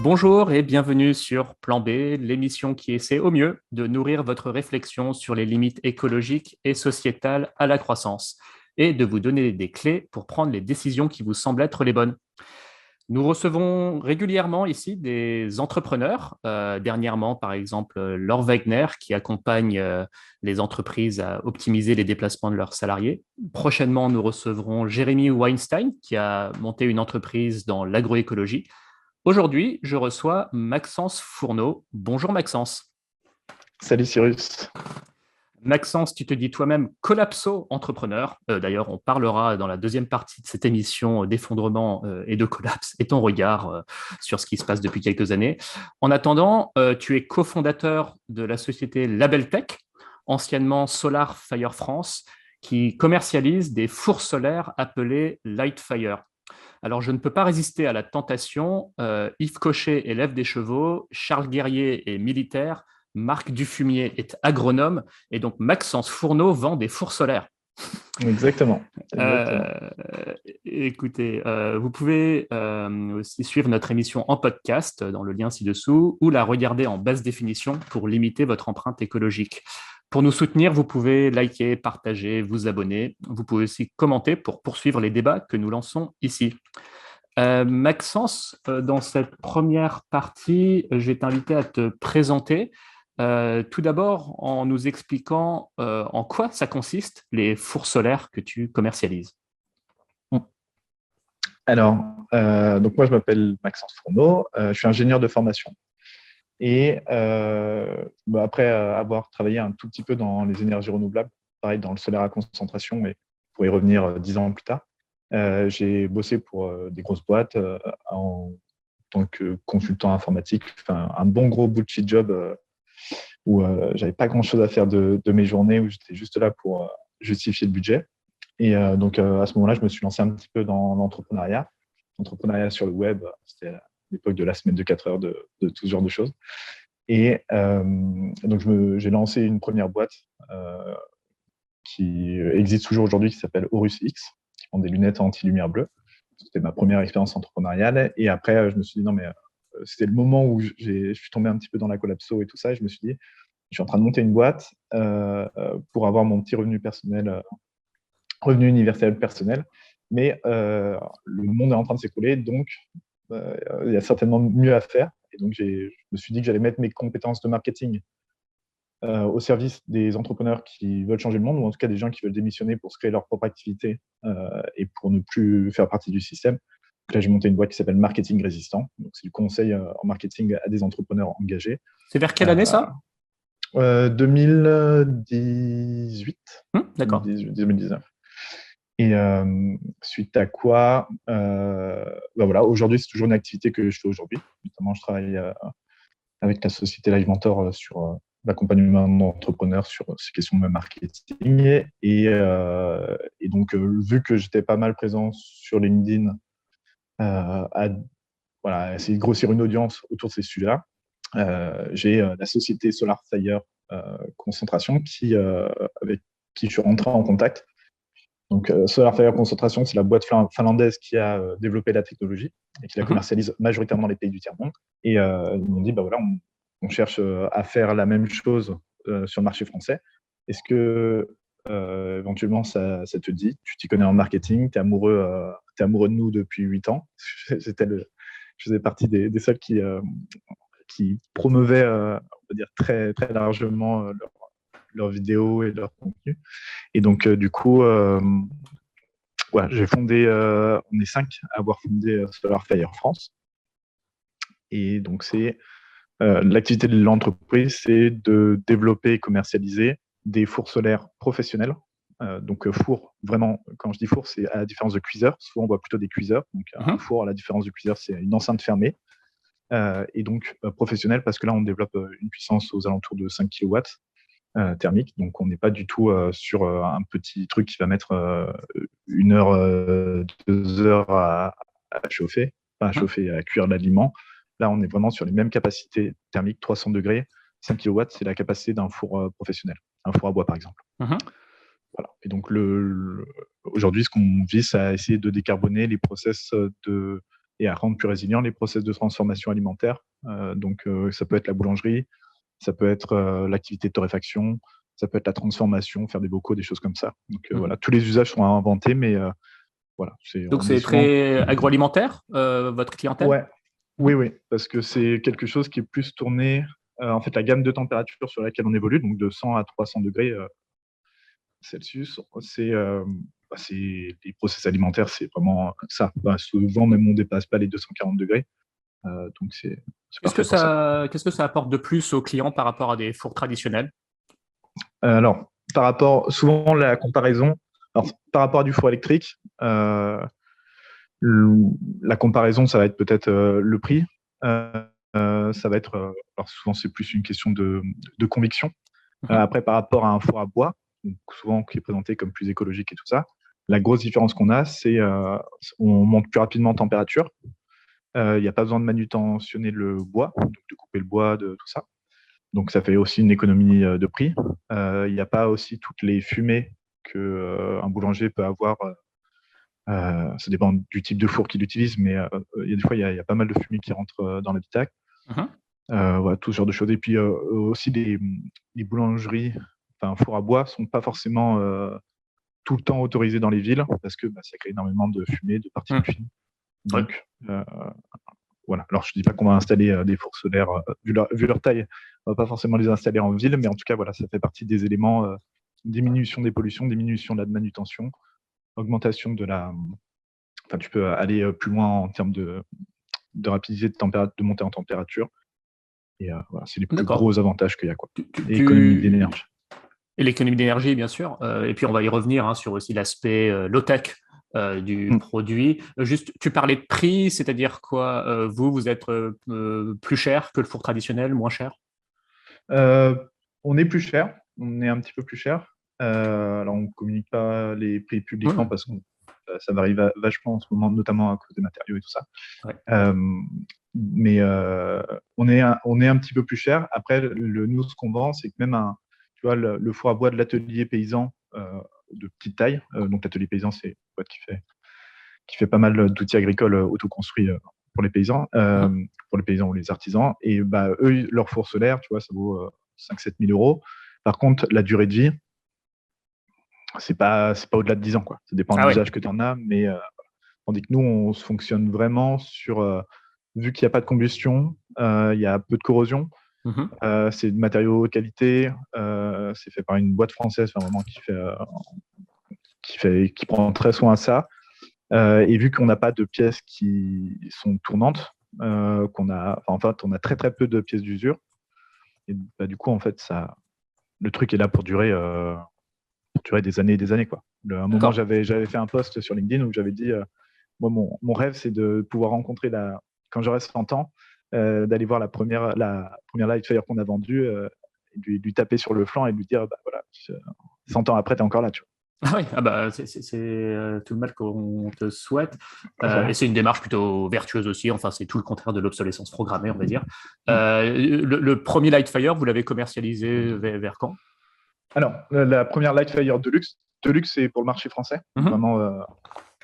Bonjour et bienvenue sur Plan B, l'émission qui essaie au mieux de nourrir votre réflexion sur les limites écologiques et sociétales à la croissance et de vous donner des clés pour prendre les décisions qui vous semblent être les bonnes. Nous recevons régulièrement ici des entrepreneurs, dernièrement par exemple Laure Wagner qui accompagne les entreprises à optimiser les déplacements de leurs salariés. Prochainement, nous recevrons Jérémy Weinstein qui a monté une entreprise dans l'agroécologie. Aujourd'hui, je reçois Maxence Fourneau. Bonjour Maxence. Salut Cyrus. Maxence, tu te dis toi-même collapso-entrepreneur. D'ailleurs, on parlera dans la deuxième partie de cette émission d'effondrement et de collapse et ton regard sur ce qui se passe depuis quelques années. En attendant, tu es cofondateur de la société Labeltech, anciennement Solar Fire France, qui commercialise des fours solaires appelés Lightfire. Alors, je ne peux pas résister à la tentation. Yves Cochet, élève des chevaux, Charles Guerrier est militaire, Marc Dufumier est agronome, et donc Maxence Fourneau vend des fours solaires. Exactement. Écoutez, vous pouvez aussi suivre notre émission en podcast dans le lien ci-dessous ou la regarder en basse définition pour limiter votre empreinte écologique. Pour nous soutenir, vous pouvez liker, partager, vous abonner. Vous pouvez aussi commenter pour poursuivre les débats que nous lançons ici. Maxence, dans cette première partie, je vais t'inviter à te présenter. Tout d'abord, en nous expliquant en quoi ça consiste, les fours solaires que tu commercialises. Alors, donc moi, je m'appelle Maxence Fourneau, je suis ingénieur de formation. Et après avoir travaillé un tout petit peu dans les énergies renouvelables, pareil dans le solaire à concentration, mais pour y revenir 10 ans plus tard, j'ai bossé pour des grosses boîtes en tant que consultant informatique, un bon gros bullshit job où j'avais pas grand-chose à faire de mes journées, où j'étais juste là pour justifier le budget. Et donc, à ce moment-là, je me suis lancé un petit peu dans l'entrepreneuriat. L'entrepreneuriat sur le web, c'était à l'époque de la semaine de 4 heures, de tout ce genre de choses. Et donc, j'ai lancé une première boîte qui existe toujours aujourd'hui, qui s'appelle Horus X, qui font des lunettes anti-lumière bleue. C'était ma première expérience entrepreneuriale. Et après, je me suis dit, non, mais c'était le moment où je suis tombé un petit peu dans la collapso et tout ça. Et je me suis dit, je suis en train de monter une boîte pour avoir mon petit revenu personnel, revenu universel personnel. Mais le monde est en train de s'écrouler, donc il y a certainement mieux à faire. Et donc, je me suis dit que j'allais mettre mes compétences de marketing au service des entrepreneurs qui veulent changer le monde, ou en tout cas des gens qui veulent démissionner pour se créer leur propre activité et pour ne plus faire partie du système. Donc là, j'ai monté une boîte qui s'appelle Marketing Résistant. Donc, c'est du conseil en marketing à des entrepreneurs engagés. C'est vers quelle année ça 2018. D'accord. 2019. Et suite à quoi, voilà, aujourd'hui, c'est toujours une activité que je fais aujourd'hui. Notamment, je travaille avec la société Live Mentor sur l'accompagnement d'entrepreneurs sur ces questions de marketing. Et donc, vu que j'étais pas mal présent sur LinkedIn, voilà, essayer de grossir une audience autour de ces sujets-là, j'ai la société Solar Fire Concentration avec qui je suis rentré en contact. Donc, Solar Fire Concentration, c'est la boîte finlandaise qui a développé la technologie et qui la commercialise majoritairement dans les pays du tiers-monde. Et ils m'ont dit, bah voilà, on cherche à faire la même chose sur le marché français. Est-ce que éventuellement ça te dit, tu t'y connais en marketing, tu es amoureux de nous depuis 8 ans. Je faisais partie des seuls qui promovaient, on peut dire, très, très largement leurs vidéos et leur contenu. Et donc, du coup, ouais, j'ai fondé, on est 5 à avoir fondé Solar Fire France. Et donc, l'activité de l'entreprise, c'est de développer et commercialiser des fours solaires professionnels. Donc, four, vraiment, quand je dis four, c'est à la différence de cuiseur. Souvent, on voit plutôt des cuiseurs. Donc, un four, à la différence du cuiseur, c'est une enceinte fermée. Et donc, professionnel, parce que là, on développe une puissance aux alentours de 5 kW thermique. Donc, on n'est pas du tout sur un petit truc qui va mettre 1 heure, 2 heures à chauffer, pas à chauffer, à cuire l'aliment. Là, on est vraiment sur les mêmes capacités thermiques, 300 degrés. 5 kW, c'est la capacité d'un four professionnel, un four à bois, par exemple. Voilà. Et donc, aujourd'hui, ce qu'on vise, c'est à essayer de décarboner les process de et à rendre plus résilients les process de transformation alimentaire. Donc, ça peut être la boulangerie, ça peut être l'activité de torréfaction, ça peut être la transformation, faire des bocaux, des choses comme ça. Donc, voilà, tous les usages sont à inventer, mais voilà. Donc, c'est très agroalimentaire, votre clientèle? Ouais, oui, parce que c'est quelque chose qui est plus tourné. En fait, la gamme de température sur laquelle on évolue, donc de 100 à 300 degrés Celsius, c'est les process alimentaires, c'est vraiment ça. Souvent, même on ne dépasse pas les 240 degrés. Donc, c'est parfait pour ça. Qu'est-ce que ça apporte de plus aux clients par rapport à des fours traditionnels? Alors, souvent la comparaison, alors, par rapport à du four électrique, la comparaison, ça va être peut-être le prix. Ça va être, alors souvent c'est plus une question de conviction. Après, par rapport à un four à bois, donc souvent qui est présenté comme plus écologique et tout ça, la grosse différence qu'on a, c'est on monte plus rapidement en température. Il n'y a pas besoin de manutentionner le bois, donc de couper le bois, de tout ça. Donc ça fait aussi une économie de prix. Il n'y a pas aussi toutes les fumées qu'un boulanger peut avoir. Ça dépend du type de four qu'il utilise, mais il y a des fois, il y a pas mal de fumée qui rentre dans l'habitacle. Voilà, tout ce genre de choses. Et puis aussi, les boulangeries, enfin, fours à bois, ne sont pas forcément tout le temps autorisées dans les villes parce que ça crée énormément de fumée, de particules fines. Donc, voilà. Alors, je ne dis pas qu'on va installer des fours solaires, vu leur taille, on ne va pas forcément les installer en ville, mais en tout cas, voilà, ça fait partie des éléments diminution des pollutions, diminution de la manutention, augmentation de la. Enfin, tu peux aller plus loin en termes de rapidité de montée en température. Et voilà, c'est les plus gros avantages qu'il y a, quoi. Et l'économie d'énergie. Et l'économie d'énergie, bien sûr. Et puis, on va y revenir sur aussi l'aspect low-tech du produit. Juste, tu parlais de prix, c'est-à-dire quoi? Vous êtes plus cher que le four traditionnel, moins cher? On est plus cher, on est un petit peu plus cher. Alors, on ne communique pas les prix publiquement parce que ça varie vachement en ce moment, notamment à cause des matériaux et tout ça. Mais on est un petit peu plus cher. Après, nous, ce qu'on vend, c'est que même tu vois, le four à bois de l'atelier paysan de petite taille. Donc, l'atelier paysan, c'est une boîte qui fait pas mal d'outils agricoles autoconstruits pour les paysans, ou les artisans. Et eux, leur four solaire, tu vois, ça vaut 5-7 000 euros. Par contre, la durée de vie, c'est pas au-delà de 10 ans, quoi. Ça dépend de l'usage que tu en as, mais tandis que nous, on se fonctionne vraiment sur, vu qu'il n'y a pas de combustion, il y a peu de corrosion, c'est de matériaux haute qualité, c'est fait par une boîte française, vraiment qui prend très soin à ça. Et vu qu'on n'a pas de pièces qui sont tournantes, on a très très peu de pièces d'usure. Et du coup, en fait, le truc est là pour durer des années et des années, quoi. À un moment, j'avais fait un post sur LinkedIn où j'avais dit moi, mon rêve, c'est de pouvoir rencontrer, quand j'aurai 100 ans, d'aller voir la première Lightfire qu'on a vendue, et lui taper sur le flanc et lui dire, voilà, 100 ans après, tu es encore là, tu vois. Ah oui, c'est tout le mal qu'on te souhaite. Et c'est une démarche plutôt vertueuse aussi. Enfin, c'est tout le contraire de l'obsolescence programmée, on va dire. Le premier Lightfire, vous l'avez commercialisé vers quand? Alors, la première Lightfire Deluxe, c'est pour le marché français. Vraiment,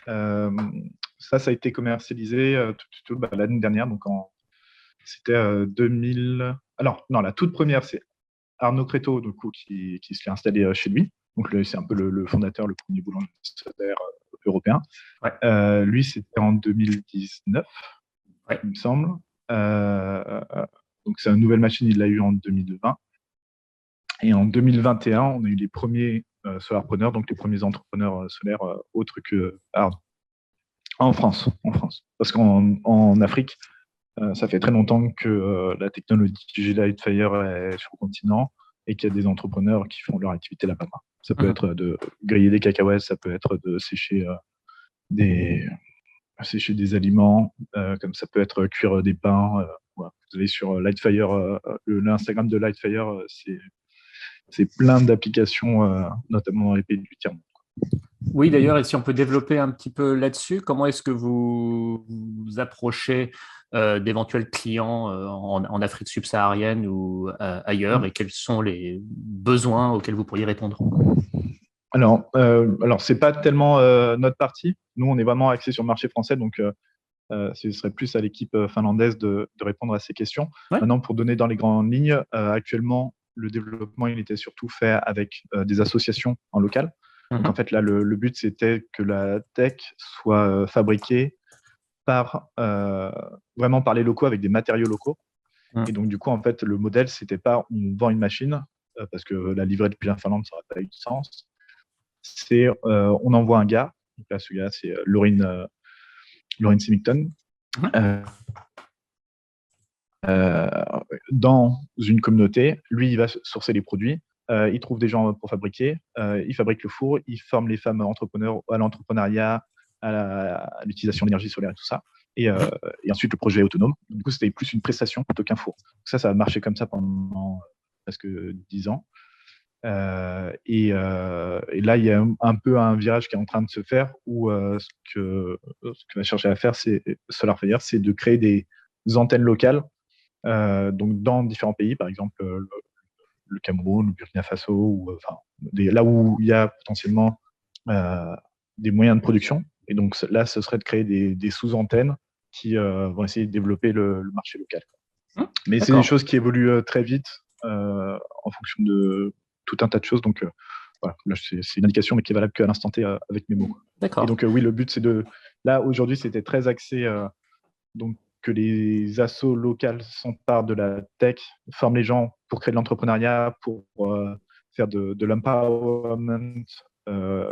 ça a été commercialisé l'année dernière. Donc, c'était 2000. Alors, non, la toute première, c'est Arnaud Créteau, du coup, qui se l'est installé chez lui. Donc, c'est un peu le fondateur, le premier boulanger solaire européen. Lui, c'était en 2019, il me semble. Donc, c'est une nouvelle machine, il l'a eu en 2020. Et en 2021, on a eu les premiers solarpreneurs, donc les premiers entrepreneurs solaires autres que Arnaud. En France. Parce qu'en Afrique, ça fait très longtemps que la technologie Lightfire est sur le continent et qu'il y a des entrepreneurs qui font leur activité là-bas. Ça peut être de griller des cacahuètes, ça peut être de sécher des aliments, comme ça peut être cuire des pains. Voilà. Vous avez sur Lightfire, l'Instagram de Lightfire, c'est plein d'applications, notamment dans les pays du tiers-monde. Oui, d'ailleurs, et si on peut développer un petit peu là-dessus, comment est-ce que vous approchez d'éventuels clients en Afrique subsaharienne ou ailleurs, et quels sont les besoins auxquels vous pourriez répondre? Alors c'est pas tellement notre partie. Nous, on est vraiment axé sur le marché français, donc ce serait plus à l'équipe finlandaise de répondre à ces questions. Ouais. Maintenant, pour donner dans les grandes lignes, actuellement, le développement, il était surtout fait avec des associations en local. Donc, en fait, là, le but, c'était que la tech soit fabriquée vraiment par les locaux avec des matériaux locaux. Et donc, du coup, en fait, le modèle, c'était pas on vend une machine, parce que la livrer depuis la Finlande, ça n'aurait pas eu de sens. C'est on envoie un gars. Donc là, ce gars, c'est Laurine Symington. Dans une communauté, lui, il va sourcer les produits, il trouve des gens pour fabriquer, il fabrique le four, il forme les femmes entrepreneurs à l'entrepreneuriat, à l'utilisation d'énergie solaire et tout ça. Et ensuite, le projet est autonome. Du coup, c'était plus une prestation plutôt qu'un four. Donc ça a marché comme ça pendant presque 10 ans. Et là, il y a un peu un virage qui est en train de se faire où ce que va chercher à faire, c'est SolarFire, c'est de créer des antennes locales, donc dans différents pays, par exemple le Cameroun, le Burkina Faso, ou là où il y a potentiellement des moyens de production. Et donc là, ce serait de créer des sous-antennes qui vont essayer de développer le marché local. Mais c'est des choses qui évoluent très vite en fonction de tout un tas de choses. Donc voilà, là, c'est une indication, mais qui est valable qu'à l'instant T avec mes mots. D'accord. Et donc oui, le but, c'est de... Là, aujourd'hui, c'était très axé donc que les assos locales s'emparent de la tech, forment les gens pour créer de l'entrepreneuriat, pour faire de l'empowerment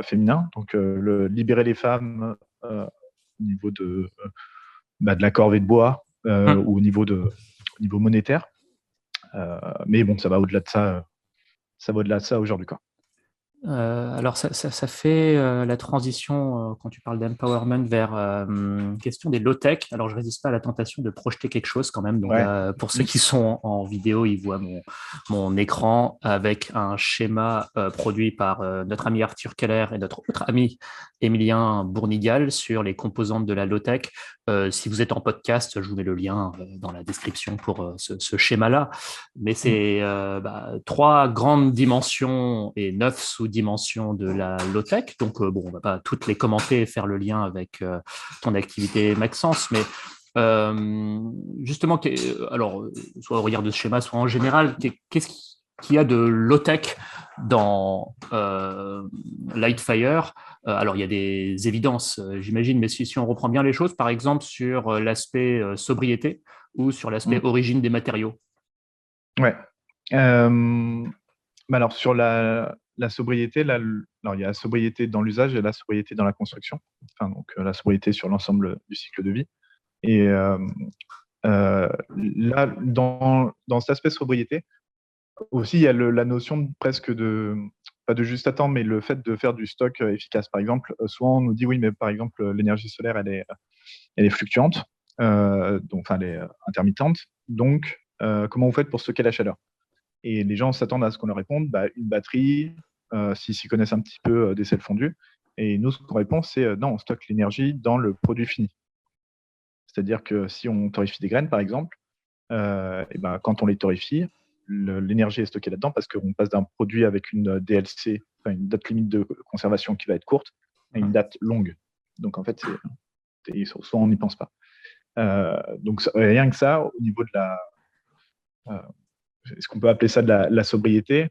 féminin, donc libérer les femmes au niveau de la corvée de bois ou au niveau monétaire. Mais bon, ça va au-delà de ça. Ça va au-delà de ça aujourd'hui, quoi. Alors, ça fait la transition, quand tu parles d'empowerment, vers question des low-tech. Alors, je ne résiste pas à la tentation de projeter quelque chose quand même. Donc, Ouais. là, pour ceux qui sont en vidéo, ils voient mon écran avec un schéma produit par notre ami Arthur Keller et notre autre ami Émilien Bournigal sur les composantes de la low-tech. Si vous êtes en podcast, je vous mets le lien dans la description pour ce schéma-là. Mais c'est 3 grandes dimensions et 9 sous-dimensions de la low-tech. Donc, bon, on ne va pas toutes les commenter et faire le lien avec ton activité Maxence, mais justement, alors, soit au regard de ce schéma, soit en général, qu'est-ce qu'il y a de low-tech dans Lightfire? Alors, il y a des évidences, j'imagine, mais si on reprend bien les choses, par exemple, sur l'aspect sobriété ou sur l'aspect origine des matériaux. Ouais. Alors, sur la sobriété, alors, il y a la sobriété dans l'usage et la sobriété dans la construction. Enfin, donc, la sobriété sur l'ensemble du cycle de vie. Et là, dans cet aspect sobriété, aussi, il y a la notion presque pas de juste à temps, mais le fait de faire du stock efficace. Par exemple, souvent, on nous dit, oui, mais par exemple, l'énergie solaire, elle est fluctuante, donc, elle est intermittente. Donc, comment vous faites pour stocker la chaleur? Et les gens s'attendent à ce qu'on leur réponde, une batterie, s'ils s'y connaissent un petit peu, des sels fondus. Et nous, ce qu'on répond, c'est non, on stocke l'énergie dans le produit fini. C'est-à-dire que si on torréfie des graines, par exemple, quand on les torréfie, l'énergie est stockée là-dedans parce qu'on passe d'un produit avec une DLC, enfin une date limite de conservation qui va être courte, à une date longue. Donc en fait, souvent on n'y pense pas. Donc rien que ça, au niveau de est-ce qu'on peut appeler ça de la sobriété,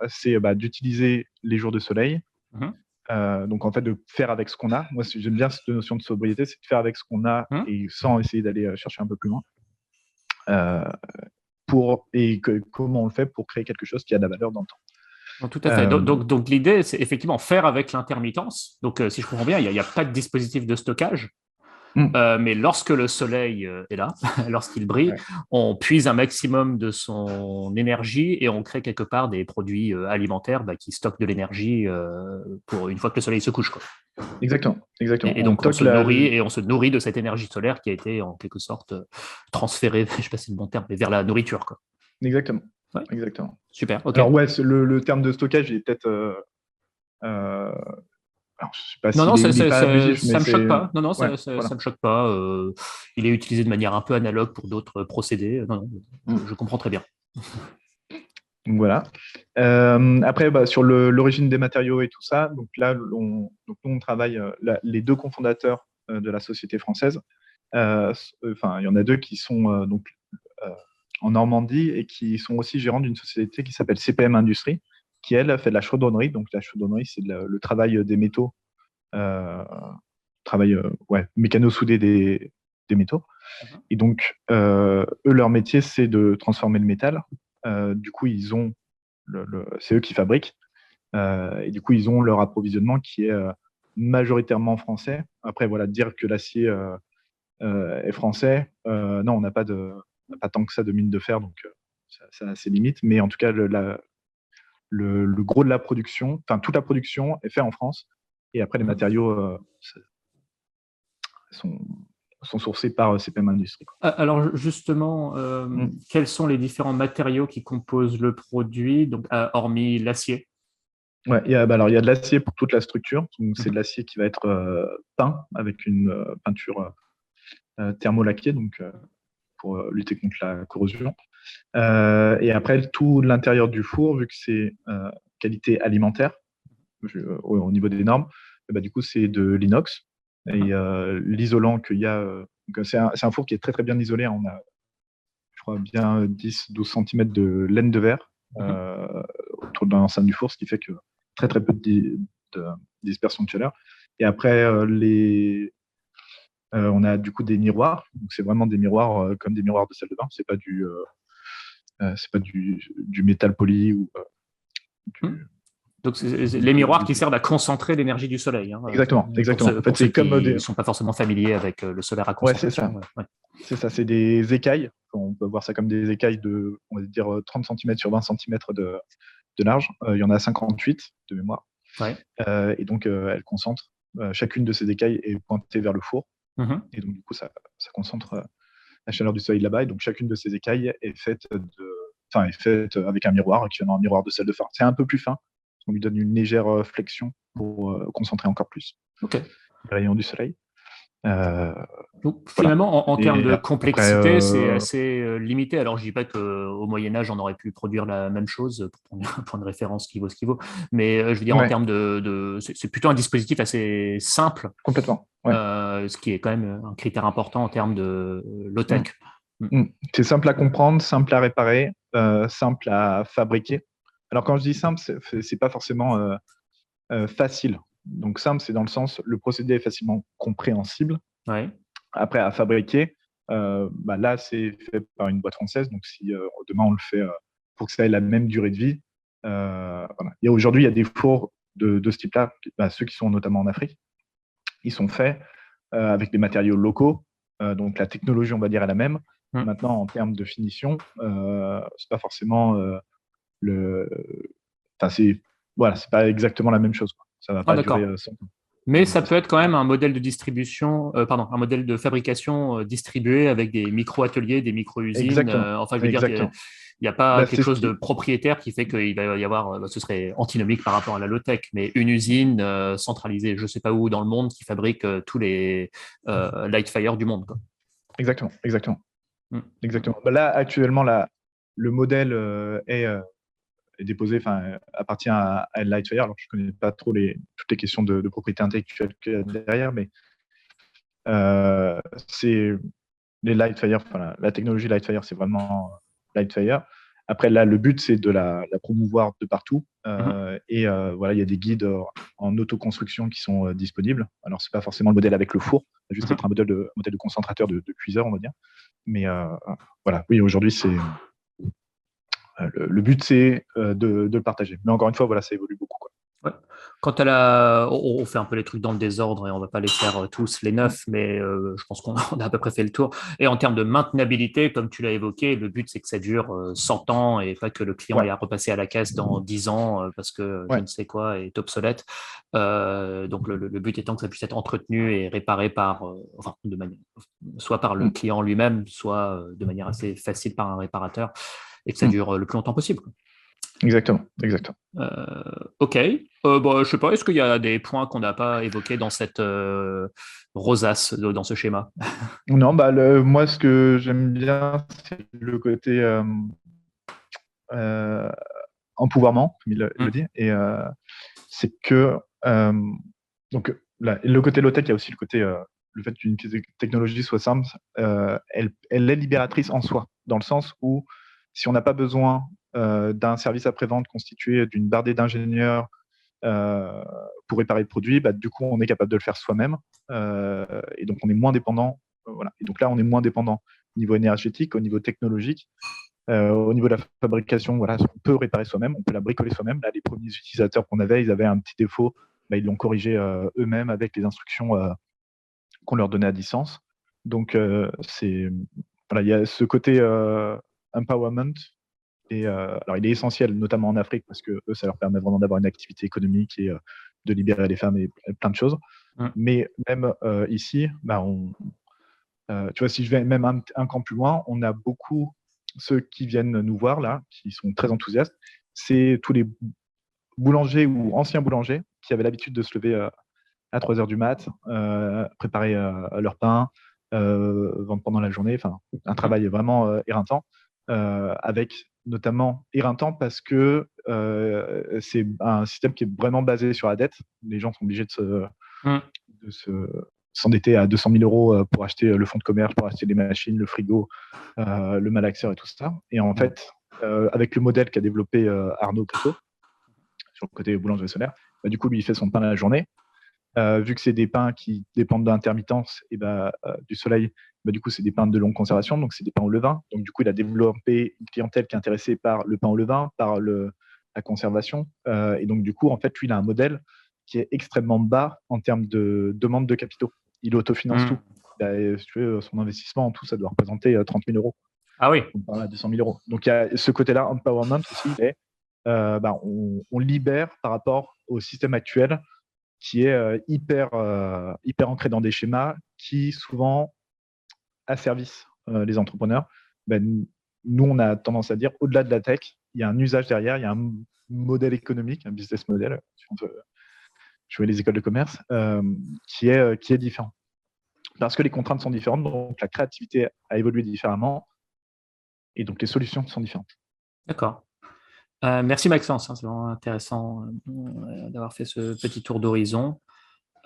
c'est d'utiliser les jours de soleil. Donc en fait, de faire avec ce qu'on a. Moi, j'aime bien cette notion de sobriété, c'est de faire avec ce qu'on a et sans essayer d'aller chercher un peu plus loin. Comment on le fait pour créer quelque chose qui a de la valeur dans le temps. Tout à fait. Donc l'idée, c'est effectivement faire avec l'intermittence. Donc, si je comprends bien, il n'y a pas de dispositif de stockage. Mais lorsque le soleil est là, lorsqu'il brille, on puise un maximum de son énergie et on crée quelque part des produits alimentaires qui stockent de l'énergie pour une fois que le soleil se couche, quoi. Exactement. Et donc on se nourrit de cette énergie solaire qui a été en quelque sorte transférée, je ne sais pas si c'est le bon terme, mais vers la nourriture, quoi. Exactement. Ouais. Exactement. Super. Okay. Alors ouais, le terme de stockage est peut-être. Alors, je sais pas non, pas abusif, mais ça me choque pas. Non, voilà. ça me choque pas. Il est utilisé de manière un peu analogue pour d'autres procédés. Non, je comprends très bien. Donc voilà. Après, sur l'origine des matériaux et tout ça, donc là, nous, on travaille, les 2 cofondateurs de la société française il y en a deux qui sont en Normandie et qui sont aussi gérants d'une société qui s'appelle CPM Industrie, qui, elle, fait de la chaudronnerie. Donc, la chaudronnerie, c'est le travail des métaux, travail mécano-soudé des métaux. Et donc, eux, leur métier, c'est de transformer le métal. Du coup, ils ont c'est eux qui fabriquent. Et du coup, ils ont leur approvisionnement qui est majoritairement français. Après, voilà, dire que l'acier est français, non, on n'a pas tant que ça de mine de fer, donc ça a ses limites. Mais en tout cas, le gros de la production, enfin toute la production est faite en France. Et après, les matériaux sont sourcés par CPM Industries. Alors justement, quels sont les différents matériaux qui composent le produit, donc, hormis l'acier? Ouais, il y a de l'acier pour toute la structure. Donc, c'est de l'acier qui va être peint avec une peinture thermolaquée, donc pour lutter contre la corrosion. Et après, tout l'intérieur du four, vu que c'est qualité alimentaire au niveau des normes, du coup, c'est de l'inox. Et l'isolant qu'il y a, c'est un four qui est très très bien isolé. On a, je crois, bien 10-12 cm de laine de verre autour de l'enceinte du four, ce qui fait que très très peu de dispersion de chaleur. Et après, on a du coup des miroirs. Donc, c'est vraiment des miroirs comme des miroirs de salle de bain. C'est pas du métal poli ou Donc, c'est les miroirs qui servent à concentrer l'énergie du soleil. Exactement. En fait, c'est comme ils ne sont pas forcément familiers avec le solaire à concentration. Ouais, c'est ça. C'est des écailles. On peut voir ça comme des écailles de, on va dire, 30 cm sur 20 cm de large. Il y en a 58 de mémoire. Ouais. Et donc, elles concentrent. Chacune de ces écailles est pointée vers le four. Et donc, du coup, ça concentre la chaleur du soleil là-bas. Et donc, chacune de ces écailles est faite avec un miroir, équivalent à un miroir de salle de bain. C'est un peu plus fin. On lui donne une légère flexion pour concentrer encore plus les rayons du soleil. Donc, finalement, en termes de complexité, après, c'est assez limité. Alors, je ne dis pas qu'au Moyen-Âge, on aurait pu produire la même chose, pour prendre un point de référence qui vaut ce qui vaut. Mais je veux dire, en termes c'est plutôt un dispositif assez simple. Complètement. Ce qui est quand même un critère important en termes de low-tech. C'est simple à comprendre, simple à réparer, simple à fabriquer. Alors, quand je dis simple, c'est pas forcément facile. Donc, simple, c'est dans le sens, le procédé est facilement compréhensible. Ouais. Après, à fabriquer, là, c'est fait par une boîte française. Donc, si demain, on le fait pour que ça ait la même durée de vie. Et aujourd'hui, il y a des fours de ce type-là, ceux qui sont notamment en Afrique. Ils sont faits avec des matériaux locaux. Donc, la technologie, on va dire, est la même. Maintenant, en termes de finition, c'est pas forcément c'est pas exactement la même chose, quoi. Ça va pas durer 100 ans. Mais ça peut être quand même un modèle de distribution, un modèle de fabrication distribué avec des micro-ateliers, des micro-usines. Enfin, je veux dire, il n'y a pas quelque chose de propriétaire qui fait qu'il va y avoir, ce serait antinomique par rapport à la low-tech, mais une usine centralisée, je ne sais pas où dans le monde, qui fabrique tous les Lightfire du monde, quoi. Exactement. Là, actuellement, le modèle est déposé, appartient à Lightfire. Alors, je ne connais pas trop toutes les questions de propriété intellectuelle qu'il y a derrière, mais c'est les Lightfire, la technologie Lightfire, c'est vraiment Lightfire. Après, là, le but, c'est de la promouvoir de partout. Et il y a des guides en autoconstruction qui sont disponibles. Alors, c'est pas forcément le modèle avec le four, ça va juste être un modèle de concentrateur de cuiseur, on va dire. Mais oui, aujourd'hui, c'est le but, c'est de le partager. Mais encore une fois, ça évolue beaucoup, quoi. Ouais. Quant on fait un peu les trucs dans le désordre et on va pas les faire tous les 9, mais je pense qu'on a à peu près fait le tour. Et en termes de maintenabilité, comme tu l'as évoqué, le but c'est que ça dure 100 ans et pas que le client ait à repasser à la caisse dans 10 ans parce que je ne sais quoi est obsolète. Donc le but étant que ça puisse être entretenu et réparé soit par le client lui-même, soit de manière assez facile par un réparateur et que ça dure le plus longtemps possible. Exactement. Ok. Je sais pas, est-ce qu'il y a des points qu'on n'a pas évoqués dans cette rosace, dans ce schéma? Non, moi, ce que j'aime bien, c'est le côté empouvoirment, comme il le dit. Et c'est que, donc, le côté low-tech, il y a aussi le côté le fait qu'une technologie soit simple, elle est libératrice en soi, dans le sens où si on n'a pas besoin d'un service après-vente constitué d'une bardée d'ingénieurs pour réparer le produit, du coup, on est capable de le faire soi-même. Et donc, on est moins dépendant. Voilà. Et donc là, on est moins dépendant au niveau énergétique, au niveau technologique. Au niveau de la fabrication, voilà, on peut réparer soi-même, on peut la bricoler soi-même. Là, les premiers utilisateurs qu'on avait, ils avaient un petit défaut, ils l'ont corrigé eux-mêmes avec les instructions qu'on leur donnait à distance. Donc, voilà, il y a ce côté empowerment. Et alors, il est essentiel, notamment en Afrique, parce que eux, ça leur permet vraiment d'avoir une activité économique et de libérer les femmes et plein de choses. Mais même ici, tu vois, si je vais même un camp plus loin, on a beaucoup ceux qui viennent nous voir là, qui sont très enthousiastes. C'est tous les boulangers ou anciens boulangers qui avaient l'habitude de se lever à 3 heures du mat, préparer leur pain, vendre pendant la journée. Enfin, un travail vraiment éreintant, avec notamment éreintant parce que c'est un système qui est vraiment basé sur la dette. Les gens sont obligés de s'endetter à 200 000 euros pour acheter le fonds de commerce, pour acheter les machines, le frigo, le malaxeur et tout ça. Et en fait, avec le modèle qu'a développé Arnaud Plutôt, sur le côté boulangerie solaire, du coup, lui, il fait son pain la journée. Vu que c'est des pains qui dépendent de l'intermittence et du soleil, du coup, c'est des pains de longue conservation, donc c'est des pains au levain. Donc, du coup, il a développé une clientèle qui est intéressée par le pain au levain, par la conservation. Et donc, du coup, en fait, lui, il a un modèle qui est extrêmement bas en termes de demande de capitaux. Il autofinance tout. Si tu veux, son investissement en tout, ça doit représenter 30 000 euros. Ah oui. On parle à 200 000 euros. Donc, il y a ce côté-là, empowerment aussi, on libère par rapport au système actuel qui est hyper ancré dans des schémas qui souvent asservissent les entrepreneurs. Nous, on a tendance à dire, au-delà de la tech, il y a un usage derrière, il y a un modèle économique, un business model, si on veut jouer les écoles de commerce, qui est différent. Parce que les contraintes sont différentes, donc la créativité a évolué différemment, et donc les solutions sont différentes. D'accord. Merci Maxence, c'est vraiment intéressant d'avoir fait ce petit tour d'horizon.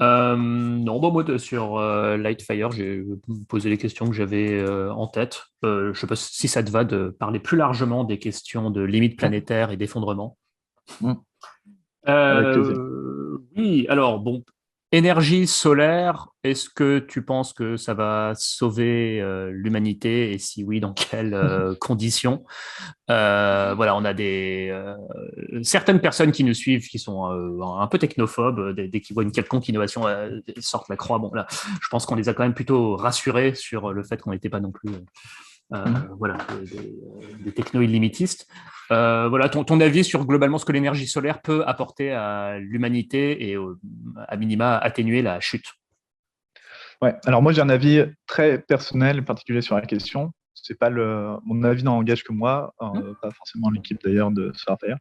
Non, moi, sur Lightfire, j'ai posé les questions que j'avais en tête. Je ne sais pas si ça te va de parler plus largement des questions de limites planétaires et d'effondrement. Avec plaisir. Oui, alors, bon, énergie solaire, est-ce que tu penses que ça va sauver l'humanité? Et si oui, dans quelles conditions? Voilà, on a certaines personnes qui nous suivent qui sont un peu technophobes. Dès qu'ils voient une quelconque innovation, ils sortent la croix. Bon, là, je pense qu'on les a quand même plutôt rassurés sur le fait qu'on n'était pas non plus voilà, des techno-illimitistes. Voilà, ton avis sur globalement ce que l'énergie solaire peut apporter à l'humanité et à minima atténuer la chute. Ouais, alors moi j'ai un avis très personnel, particulier sur la question. C'est pas mon avis n'engage que moi, pas forcément l'équipe d'ailleurs de SolarFire.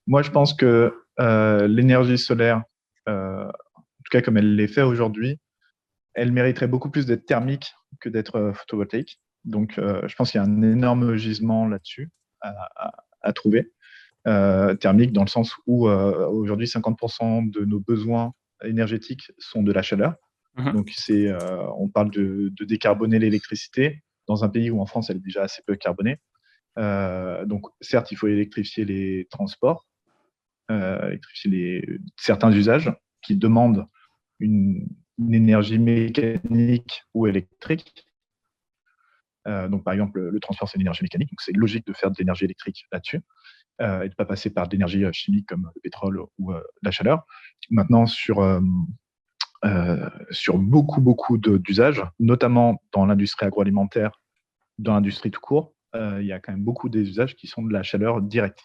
Moi je pense que l'énergie solaire, en tout cas comme elle l'est fait aujourd'hui, elle mériterait beaucoup plus d'être thermique que d'être photovoltaïque. Donc je pense qu'il y a un énorme gisement là-dessus à trouver. Thermique dans le sens où aujourd'hui 50% de nos besoins énergétiques sont de la chaleur. Donc on parle de décarboner l'électricité dans un pays où en France elle est déjà assez peu carbonée. Donc certes, il faut électrifier les transports, électrifier certains usages qui demandent une énergie mécanique ou électrique. Donc par exemple, le transport c'est une énergie mécanique, donc c'est logique de faire de l'énergie électrique là-dessus et de ne pas passer par de l'énergie chimique comme le pétrole ou la chaleur. Maintenant sur beaucoup d'usages, notamment dans l'industrie agroalimentaire, dans l'industrie tout court, il y a quand même beaucoup des usages qui sont de la chaleur directe.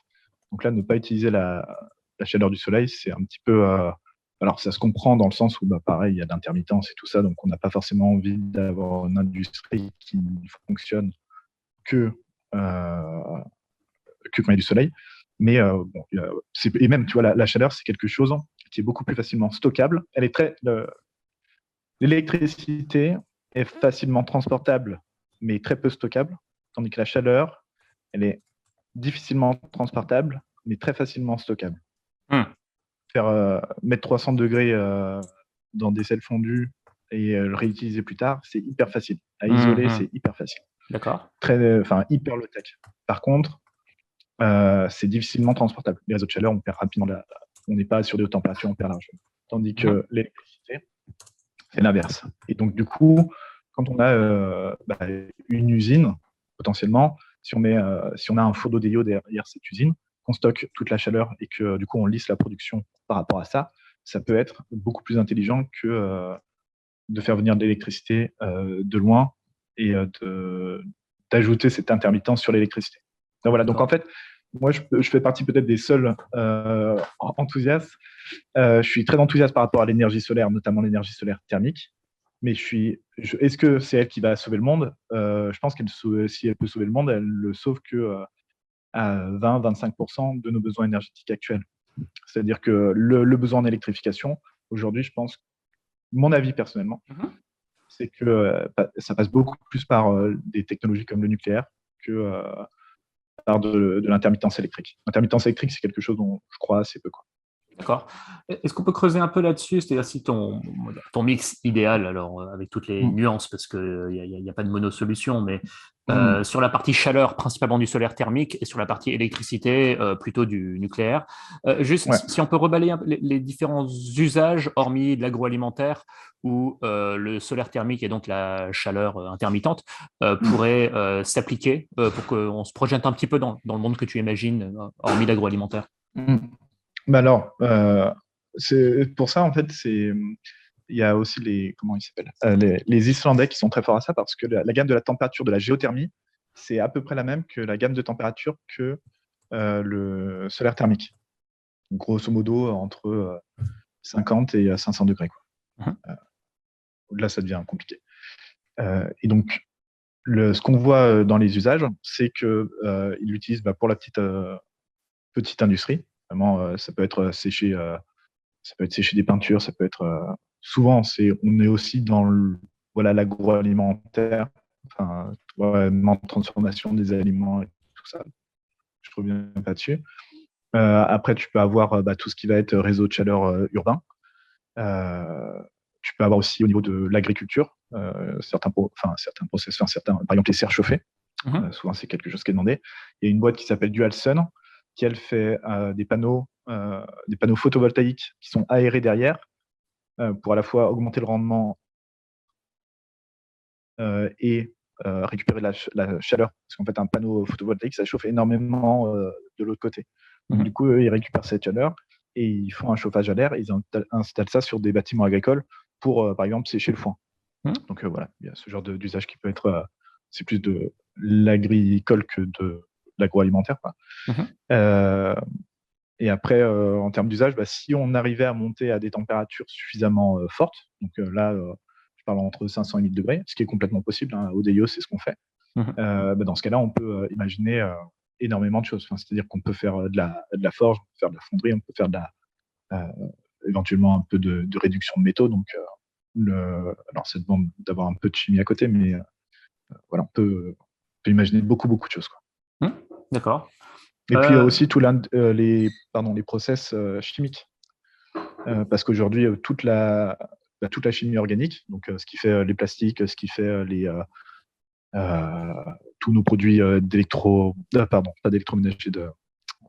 Donc là, ne pas utiliser la chaleur du soleil, c'est un petit peu... alors, ça se comprend dans le sens où, pareil, il y a de l'intermittence et tout ça, donc on n'a pas forcément envie d'avoir une industrie qui ne fonctionne que quand il y a du soleil. Mais et même, tu vois, la chaleur, c'est quelque chose qui est beaucoup plus facilement stockable. L'électricité est facilement transportable, mais très peu stockable, tandis que la chaleur, elle est difficilement transportable, mais très facilement stockable. Mettre 300 degrés dans des sels fondus et le réutiliser plus tard, c'est hyper facile. À isoler, c'est hyper facile. D'accord. Hyper low-tech. Par contre, c'est difficilement transportable. Les réseaux de chaleur, on perd rapidement on n'est pas sur des hautes températures, on perd largement. Tandis que l'électricité, c'est l'inverse. Et donc, du coup, quand on a une usine, potentiellement, si on a un four d'eau déo derrière cette usine, qu'on stocke toute la chaleur et que du coup on lisse la production par rapport à ça, ça peut être beaucoup plus intelligent que de faire venir de l'électricité de loin et d'ajouter cette intermittence sur l'électricité. Donc voilà, donc en fait, moi je fais partie peut-être des seuls enthousiastes. Je suis très enthousiaste par rapport à l'énergie solaire, notamment l'énergie solaire thermique. Mais est-ce que c'est elle qui va sauver le monde? Je pense si elle peut sauver le monde, elle le sauve que à 20-25% de nos besoins énergétiques actuels. C'est-à-dire que le besoin en électrification, aujourd'hui, je pense, mon avis personnellement, c'est que ça passe beaucoup plus par des technologies comme le nucléaire que par de l'intermittence électrique. L'intermittence électrique, c'est quelque chose dont je crois assez peu, quoi. D'accord. Est-ce qu'on peut creuser un peu là-dessus? C'est-à-dire si ton mix idéal, alors avec toutes les nuances, parce qu'il n'y a pas de mono-solution, mais sur la partie chaleur, principalement du solaire thermique, et sur la partie électricité, plutôt du nucléaire. Si on peut reballer les différents usages, hormis de l'agroalimentaire, où le solaire thermique et donc la chaleur intermittente pourraient s'appliquer pour qu'on se projette un petit peu dans le monde que tu imagines, hormis l'agroalimentaire. Alors, c'est pour ça, en fait, il y a aussi comment ils s'appellent, les Islandais qui sont très forts à ça, parce que la gamme de la température de la géothermie, c'est à peu près la même que la gamme de température que le solaire thermique. Grosso modo, entre 50 et 500 degrés, quoi. Au-delà, ça devient compliqué. Et donc, ce qu'on voit dans les usages, c'est qu'ils l'utilisent pour la petite industrie. Vraiment, ça peut être sécher des peintures, ça peut être souvent on est aussi dans l'agroalimentaire, transformation des aliments et tout ça. Je reviens pas dessus. Après, tu peux avoir tout ce qui va être réseau de chaleur urbain. Tu peux avoir aussi au niveau de l'agriculture certains process, par exemple les serres chauffées. Souvent, c'est quelque chose qui est demandé. Il y a une boîte qui s'appelle Dualsun qui, elle, fait des panneaux photovoltaïques qui sont aérés derrière pour à la fois augmenter le rendement et récupérer la chaleur. Parce qu'en fait, un panneau photovoltaïque, ça chauffe énormément de l'autre côté. Donc, du coup, eux, ils récupèrent cette chaleur et ils font un chauffage à l'air et ils installent ça sur des bâtiments agricoles pour, par exemple, sécher le foin. Donc, voilà, il y a ce genre d'usage qui peut être... c'est plus de l'agricole que de l'agroalimentaire, quoi. Et après, en termes d'usage, si on arrivait à monter à des températures suffisamment fortes, donc là, je parle entre 500 et 1000 degrés, ce qui est complètement possible, hein, au DIO, c'est ce qu'on fait. Dans ce cas-là, on peut imaginer énormément de choses. C'est-à-dire qu'on peut faire de la forge, on peut faire de la fonderie, on peut faire éventuellement un peu de réduction de métaux. Donc, alors, ça demande d'avoir un peu de chimie à côté, mais voilà, on peut imaginer beaucoup, beaucoup de choses, quoi. D'accord. Et puis, il y a aussi les process chimiques. Parce qu'aujourd'hui, toute la chimie organique, donc ce qui fait les plastiques, ce qui fait tous nos produits pas d'électroménager,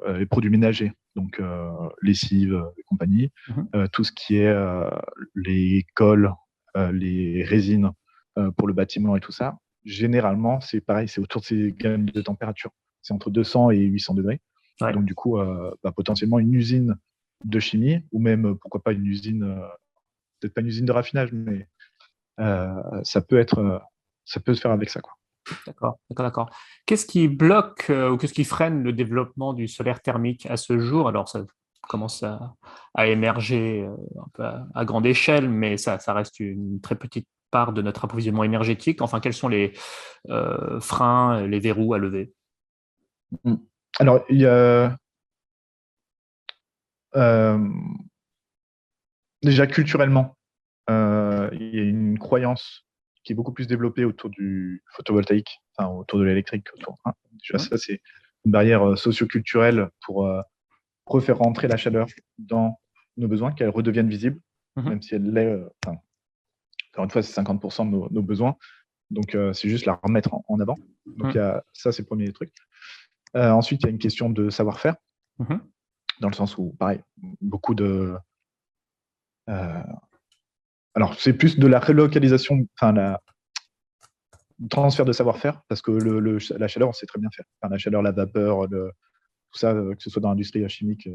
les produits ménagers, donc lessive et compagnie, tout ce qui est les cols, les résines pour le bâtiment et tout ça, généralement, c'est pareil, c'est autour de ces gammes de température. C'est entre 200 et 800 degrés. Donc, du coup, potentiellement une usine de chimie, ou même, pourquoi pas, une usine, peut-être pas une usine de raffinage, mais ça peut se faire avec ça, quoi. D'accord. Qu'est-ce qui bloque ou qu'est-ce qui freine le développement du solaire thermique à ce jour? Alors, ça commence à émerger un peu à grande échelle, mais ça reste une très petite part de notre approvisionnement énergétique. Enfin, quels sont les freins, les verrous à lever? Alors, il y a déjà culturellement, il y a une croyance qui est beaucoup plus développée autour du photovoltaïque, autour de l'électrique. Déjà, ça, c'est une barrière socio-culturelle pour refaire rentrer la chaleur dans nos besoins, qu'elle redevienne visible, même si elle l'est Encore une fois, c'est 50% de nos besoins. Donc, c'est juste la remettre en avant. Donc, ça, c'est le premier truc. Ensuite, il y a une question de savoir-faire, dans le sens où, pareil, beaucoup de... alors, c'est plus de la relocalisation, le transfert de savoir-faire, parce que la chaleur, on sait très bien faire. Enfin, la chaleur, la vapeur, tout ça, que ce soit dans l'industrie chimique,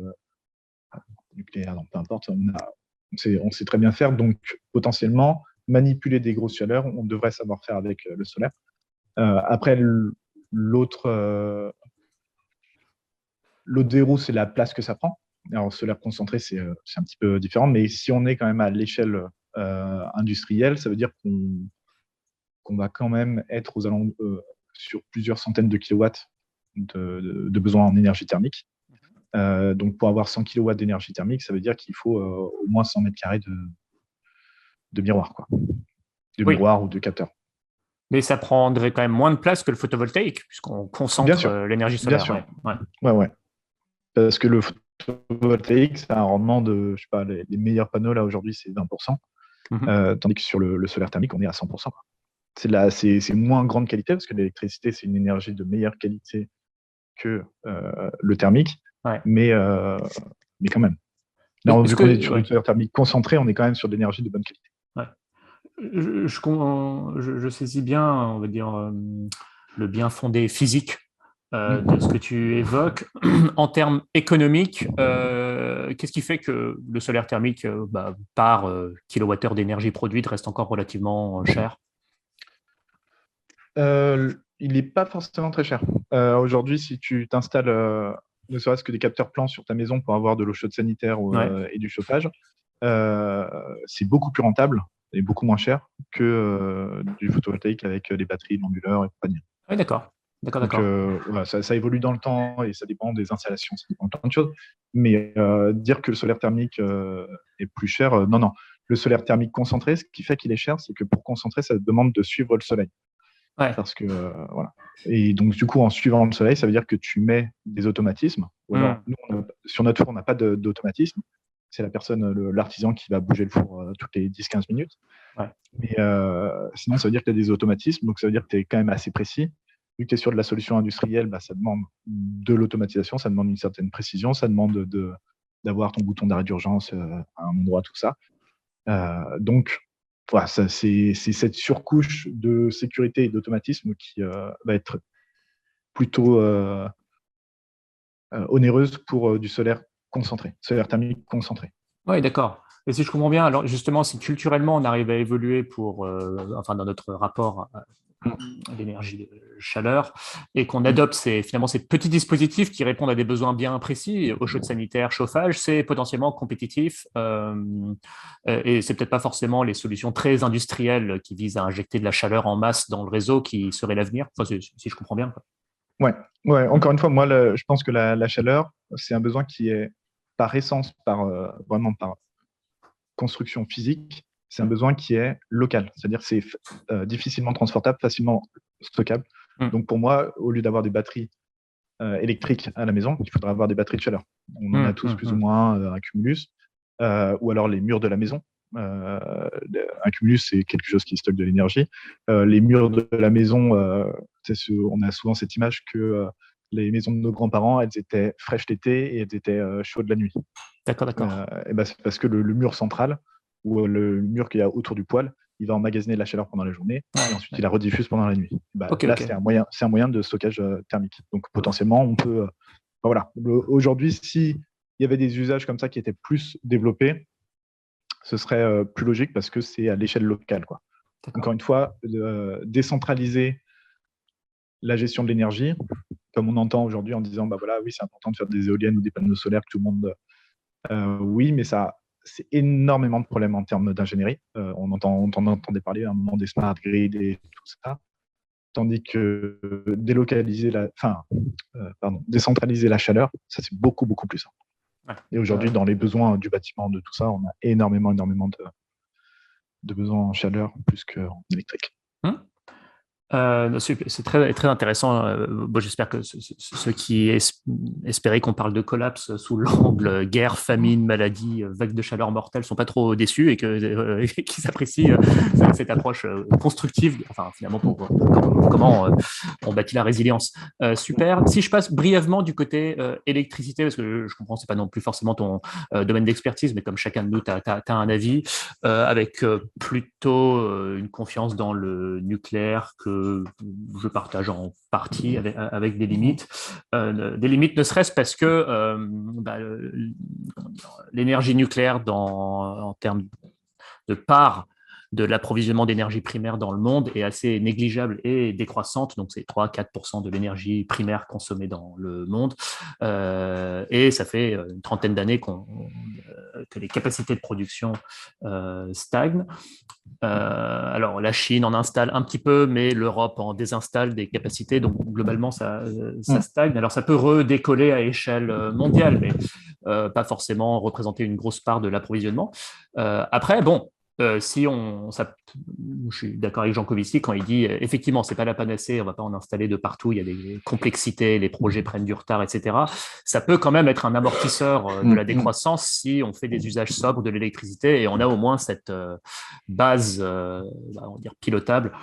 nucléaire, non, peu importe, on sait très bien faire. Donc, potentiellement, manipuler des grosses chaleurs, on devrait savoir faire avec le solaire. Après, l'autre verrou, c'est la place que ça prend. Alors, solaire concentré, c'est un petit peu différent, mais si on est quand même à l'échelle industrielle, ça veut dire qu'on va quand même être aux alentours sur plusieurs centaines de kilowatts de besoin en énergie thermique. Donc, pour avoir 100 kilowatts d'énergie thermique, ça veut dire qu'il faut au moins 100 mètres carrés de miroirs, quoi. Miroirs ou de capteurs. Mais ça prendrait quand même moins de place que le photovoltaïque, puisqu'on concentre l'énergie solaire. Bien sûr. Ouais. Parce que le photovoltaïque, c'est un rendement de, je sais pas, les meilleurs panneaux, là, aujourd'hui, c'est 20%. Tandis que sur le solaire thermique, on est à 100%. C'est moins grande qualité, parce que l'électricité, c'est une énergie de meilleure qualité que le thermique. Mais quand même. Là, vu qu'on est sur du solaire thermique concentré, on est quand même sur de l'énergie de bonne qualité. Je saisis bien, on va dire, le bien fondé physique de ce que tu évoques. En termes économiques, qu'est-ce qui fait que le solaire thermique, par kilowattheure d'énergie produite, reste encore relativement cher? Il n'est pas forcément très cher. Aujourd'hui, si tu t'installes ne serait-ce que des capteurs plans sur ta maison pour avoir de l'eau chaude sanitaire et du chauffage, c'est beaucoup plus rentable et beaucoup moins cher que du photovoltaïque avec les batteries, l'onduleur et compagnie. Oui, d'accord. Donc, voilà, ça évolue dans le temps et ça dépend des installations, ça dépend de plein de choses. Mais dire que le solaire thermique est plus cher, non. Le solaire thermique concentré, ce qui fait qu'il est cher, c'est que pour concentrer, ça demande de suivre le soleil. Parce que, voilà. Et donc, du coup, en suivant le soleil, ça veut dire que tu mets des automatismes. Ou alors, nous, sur notre four, on n'a pas d'automatisme. C'est la personne, l'artisan qui va bouger le four toutes les 10-15 minutes. Mais sinon, ça veut dire que tu as des automatismes. Donc, ça veut dire que tu es quand même assez précis. Vu que tu es sur de la solution industrielle, ça demande de l'automatisation, ça demande une certaine précision, ça demande d'avoir ton bouton d'arrêt d'urgence à un endroit, tout ça. Donc, voilà, c'est cette surcouche de sécurité et d'automatisme qui va être plutôt onéreuse pour du solaire concentré, solaire thermique concentré. Oui, d'accord. Et si je comprends bien, alors justement, si culturellement on arrive à évoluer dans notre rapport à l'énergie de chaleur et qu'on adopte finalement ces petits dispositifs qui répondent à des besoins bien précis, eau chaude sanitaire, chauffage, c'est potentiellement compétitif et c'est peut-être pas forcément les solutions très industrielles qui visent à injecter de la chaleur en masse dans le réseau qui seraient l'avenir, si je comprends bien. Ouais. Encore une fois, moi, je pense que la chaleur, c'est un besoin qui est par essence, vraiment par construction physique, c'est un besoin qui est local, c'est-à-dire c'est difficilement transportable, facilement stockable. Donc pour moi, au lieu d'avoir des batteries électriques à la maison, il faudra avoir des batteries de chaleur. On en a tous plus ou moins un cumulus, ou alors les murs de la maison. Un cumulus, c'est quelque chose qui stocke de l'énergie. Les murs de la maison, on a souvent cette image que les maisons de nos grands-parents, elles étaient fraîches l'été et elles étaient chaudes la nuit. D'accord. C'est parce que le mur central, ou le mur qu'il y a autour du poêle, il va emmagasiner de la chaleur pendant la journée et ensuite il la rediffuse pendant la nuit. Là, c'est un moyen de stockage thermique. Donc potentiellement, on peut... voilà. Aujourd'hui, s'il y avait des usages comme ça qui étaient plus développés, ce serait plus logique parce que c'est à l'échelle locale, quoi. Encore une fois, décentraliser la gestion de l'énergie, comme on entend aujourd'hui en disant, oui, c'est important de faire des éoliennes ou des panneaux solaires, que tout le monde... oui, mais c'est énormément de problèmes en termes d'ingénierie. On entendait parler à un moment des smart grids et tout ça. Tandis que décentraliser la chaleur, ça c'est beaucoup, beaucoup plus simple. Et aujourd'hui, dans les besoins du bâtiment, de tout ça, on a énormément de besoins en chaleur plus qu'en électrique. C'est très, très intéressant. Bon, j'espère que ceux qui espéraient qu'on parle de collapse sous l'angle guerre, famine, maladie, vague de chaleur mortelle sont pas trop déçus et qu'ils apprécient cette approche constructive, enfin finalement pour comment on bâtit la résilience. Super. Si je passe brièvement du côté électricité, parce que je comprends c'est pas non plus forcément ton domaine d'expertise, mais comme chacun de nous, tu as un avis avec plutôt une confiance dans le nucléaire que je partage en partie avec des limites. Des limites ne serait-ce parce que l'énergie nucléaire en termes de part de l'approvisionnement d'énergie primaire dans le monde est assez négligeable et décroissante. Donc, c'est 3-4% de l'énergie primaire consommée dans le monde. Et ça fait une trentaine d'années que les capacités de production stagnent. Alors, la Chine en installe un petit peu, mais l'Europe en désinstalle des capacités. Donc, globalement, ça stagne. Alors, ça peut redécoller à échelle mondiale, mais pas forcément représenter une grosse part de l'approvisionnement. Après, bon, je suis d'accord avec Jean Covici quand il dit effectivement, c'est pas la panacée, on va pas en installer de partout, il y a des complexités, les projets prennent du retard, etc. Ça peut quand même être un amortisseur de la décroissance si on fait des usages sobres de l'électricité et on a au moins cette base, on va dire pilotable,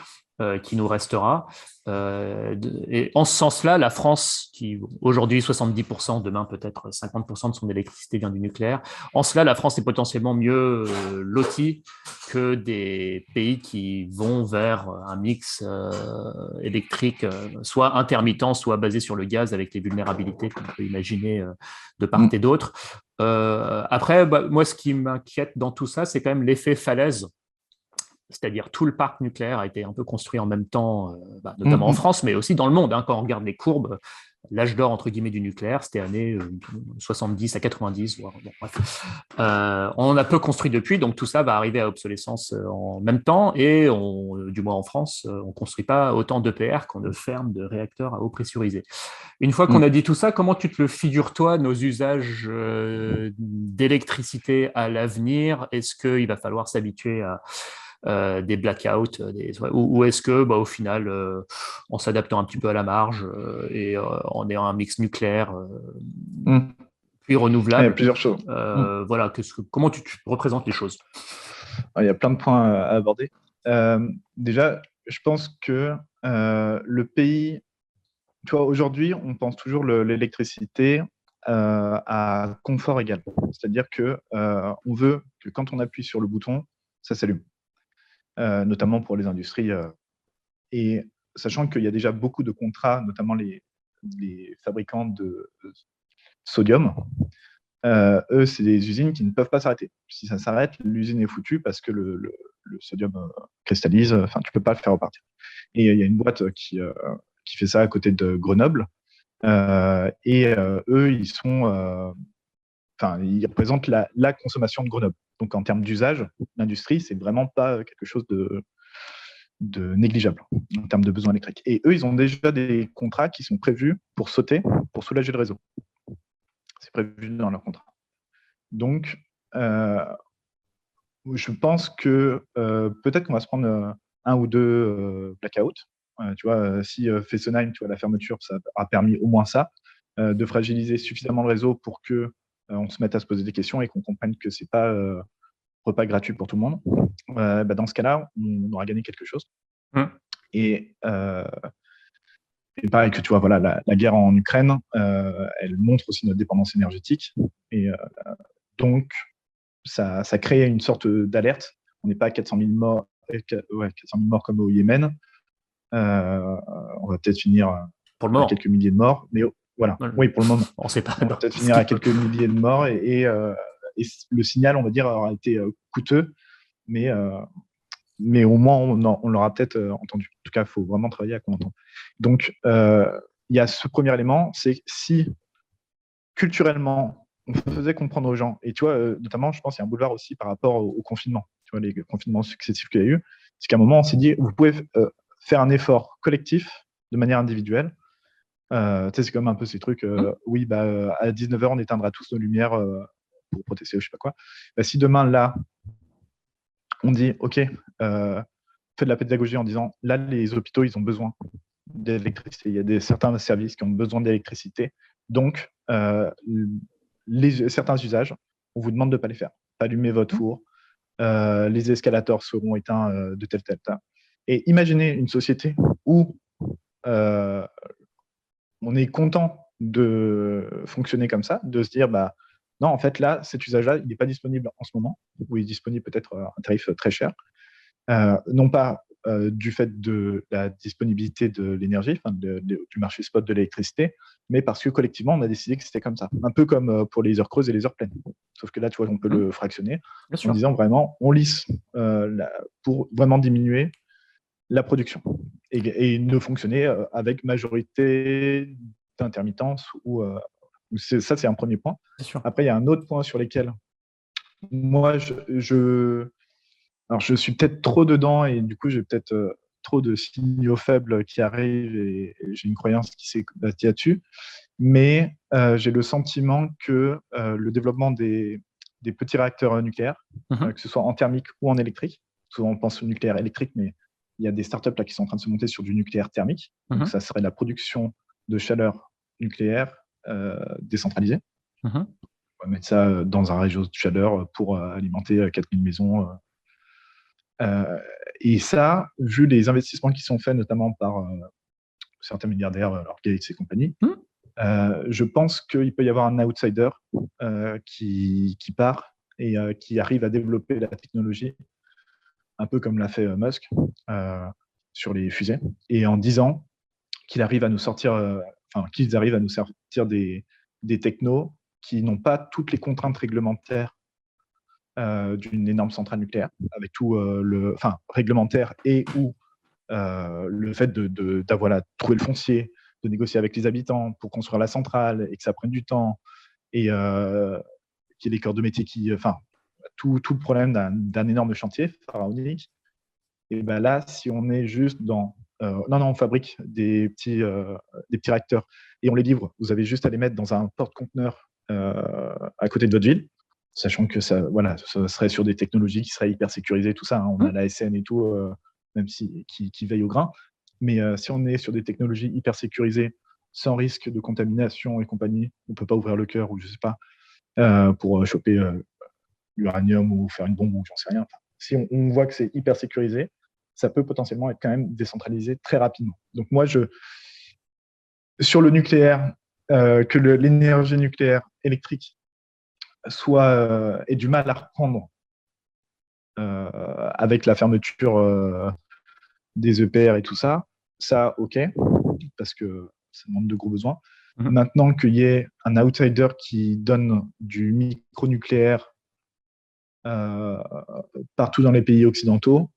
qui nous restera. Et en ce sens-là, la France, qui aujourd'hui 70%, demain peut-être 50% de son électricité vient du nucléaire, en cela, la France est potentiellement mieux lotie que des pays qui vont vers un mix électrique, soit intermittent, soit basé sur le gaz, avec les vulnérabilités qu'on peut imaginer de part et d'autre. Après, moi, ce qui m'inquiète dans tout ça, c'est quand même l'effet falaise. C'est-à-dire tout le parc nucléaire a été un peu construit en même temps, notamment en France, mais aussi dans le monde. Quand on regarde les courbes, l'âge d'or entre guillemets du nucléaire, c'était années 70 à 90. Bon, bref. On a peu construit depuis, donc tout ça va arriver à obsolescence en même temps. Et du moins en France, on ne construit pas autant d'EPR qu'on ne ferme de réacteurs à eau pressurisée. Une fois qu'on a dit tout ça, comment tu te le figures, toi, nos usages d'électricité à l'avenir? Est-ce qu'il va falloir s'habituer à des blackouts, ou est-ce que, au final, en s'adaptant un petit peu à la marge et en ayant un mix nucléaire puis renouvelable, il y a plusieurs choses. Voilà, comment tu représentes les choses? Il y a plein de points à aborder. Déjà, je pense que le pays, tu vois, aujourd'hui, on pense toujours l'électricité à confort égal. C'est-à-dire que on veut que quand on appuie sur le bouton, ça s'allume. Notamment pour les industries. Et sachant qu'il y a déjà beaucoup de contrats, notamment les fabricants de sodium, eux, c'est des usines qui ne peuvent pas s'arrêter. Si ça s'arrête, l'usine est foutue parce que le sodium cristallise, enfin, tu ne peux pas le faire repartir. Et il y a une boîte qui fait ça à côté de Grenoble. Et eux, ils représentent la consommation de Grenoble. Donc, en termes d'usage, l'industrie, c'est vraiment pas quelque chose de négligeable en termes de besoins électriques. Et eux, ils ont déjà des contrats qui sont prévus pour sauter, pour soulager le réseau. C'est prévu dans leur contrat. Donc, je pense que peut-être qu'on va se prendre un ou deux blackouts. Tu vois, si Fessenheim, tu vois, la fermeture, ça a permis au moins ça, de fragiliser suffisamment le réseau pour que on se mette à se poser des questions et qu'on comprenne que c'est pas repas gratuit pour tout le monde. Dans ce cas-là, on aura gagné quelque chose. Et pareil que tu vois, voilà, la guerre en Ukraine, elle montre aussi notre dépendance énergétique. Et donc, ça crée une sorte d'alerte. On n'est pas à 400 000 morts, 400 000 morts comme au Yémen. On va peut-être finir à quelques milliers de morts. Mais voilà, oui, pour le moment. On sait pas. On va peut-être finir à quelques milliers de morts. Et le signal, on va dire, aura été coûteux. Mais au moins, on l'aura peut-être entendu. En tout cas, il faut vraiment travailler à qu'on entende. Donc, il y a ce premier élément, c'est si culturellement, on faisait comprendre aux gens, et tu vois, notamment, je pense qu'il y a un boulevard aussi par rapport au confinement, tu vois, les confinements successifs qu'il y a eu, c'est qu'à un moment, on s'est dit, vous pouvez faire un effort collectif de manière individuelle. Tu sais, c'est comme un peu ces trucs, oui, à 19h, on éteindra tous nos lumières pour protester ou je sais pas quoi. Si demain, là, on dit, OK, fait de la pédagogie en disant, là, les hôpitaux, ils ont besoin d'électricité. Il y a certains services qui ont besoin d'électricité. Donc, certains usages, on vous demande de ne pas les faire. Allumez votre four, les escalators seront éteints de tel. Et imaginez une société où on est content de fonctionner comme ça, de se dire, non, en fait, là, cet usage-là, il n'est pas disponible en ce moment, ou il est disponible peut-être à un tarif très cher. Non pas du fait de la disponibilité de l'énergie, du marché spot de l'électricité, mais parce que collectivement, on a décidé que c'était comme ça. Un peu comme pour les heures creuses et les heures pleines. Sauf que là, tu vois, on peut le fractionner en disant vraiment, on lisse pour vraiment diminuer la production et ne fonctionner avec majorité d'intermittence. Ça, c'est un premier point. Après, il y a un autre point sur lequel moi, alors, je suis peut-être trop dedans et du coup, j'ai peut-être trop de signaux faibles qui arrivent et j'ai une croyance qui s'est bâtie là-dessus. Mais j'ai le sentiment que le développement des petits réacteurs nucléaires, que ce soit en thermique ou en électrique, souvent on pense au nucléaire électrique, mais il y a des startups là qui sont en train de se monter sur du nucléaire thermique. Donc, ça serait la production de chaleur nucléaire décentralisée. On va mettre ça dans un réseau de chaleur pour alimenter 4000 maisons. Et ça, vu les investissements qui sont faits notamment par certains milliardaires, Gates et compagnie, je pense qu'il peut y avoir un outsider qui part et qui arrive à développer la technologie, un peu comme l'a fait Musk sur les fusées, et en 10 ans, qu'ils arrivent à nous sortir des technos qui n'ont pas toutes les contraintes réglementaires d'une énorme centrale nucléaire, avec tout réglementaire et ou le fait d'avoir trouvé le foncier, de négocier avec les habitants pour construire la centrale et que ça prenne du temps et qu'il y ait des corps de métier tout le problème d'un énorme chantier pharaonique. Et là, si on est juste dans non, on fabrique des petits réacteurs et on les livre, vous avez juste à les mettre dans un porte-conteneur à côté de votre ville, sachant que ça serait sur des technologies qui seraient hyper sécurisées, tout ça. On a l'ASN et tout, même qui veille au grain. Mais si on est sur des technologies hyper sécurisées, sans risque de contamination et compagnie, on ne peut pas ouvrir le cœur ou je ne sais pas, pour choper l'uranium ou faire une bombe ou j'en sais rien. Si on voit que c'est hyper sécurisé, ça peut potentiellement être quand même décentralisé très rapidement. Donc moi, sur le nucléaire, que l'énergie nucléaire électrique ait du mal à reprendre avec la fermeture des EPR et tout ça, ok, parce que ça demande de gros besoins. Maintenant qu'il y ait un outsider qui donne du micronucléaire partout dans les pays occidentaux,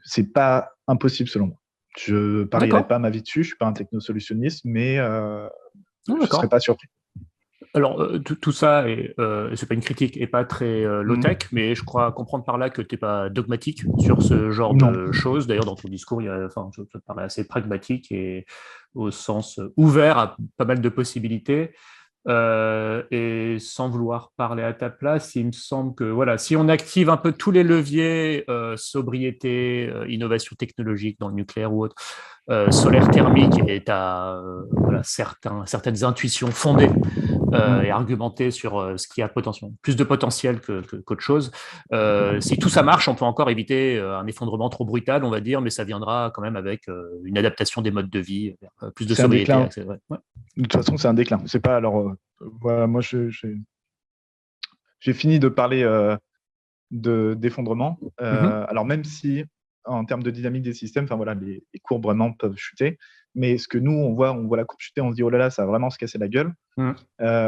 c'est pas impossible selon moi. Je parierais pas ma vie dessus, je suis pas un technosolutionniste, mais je serais pas surpris. Alors, tout ça, c'est pas une critique et pas très low-tech, mais je crois comprendre par là que tu n'es pas dogmatique sur ce genre de choses. D'ailleurs, dans ton discours, ça te paraît assez pragmatique et au sens ouvert à pas mal de possibilités. Et sans vouloir parler à ta place, il me semble que si on active un peu tous les leviers, sobriété, innovation technologique dans le nucléaire ou autre, solaire thermique, et tu as certaines intuitions fondées et argumentées sur ce qui a plus de potentiel qu'autre chose. Si tout ça marche, on peut encore éviter un effondrement trop brutal, on va dire, mais ça viendra quand même avec une adaptation des modes de vie, plus de sobriété. De toute façon, c'est un déclin. C'est pas alors. Voilà, moi, j'ai fini de parler d'effondrement. Alors même si en termes de dynamique des systèmes, les courbes vraiment peuvent chuter, mais ce que nous on voit la courbe chuter, on se dit oh là là, ça va vraiment se casser la gueule.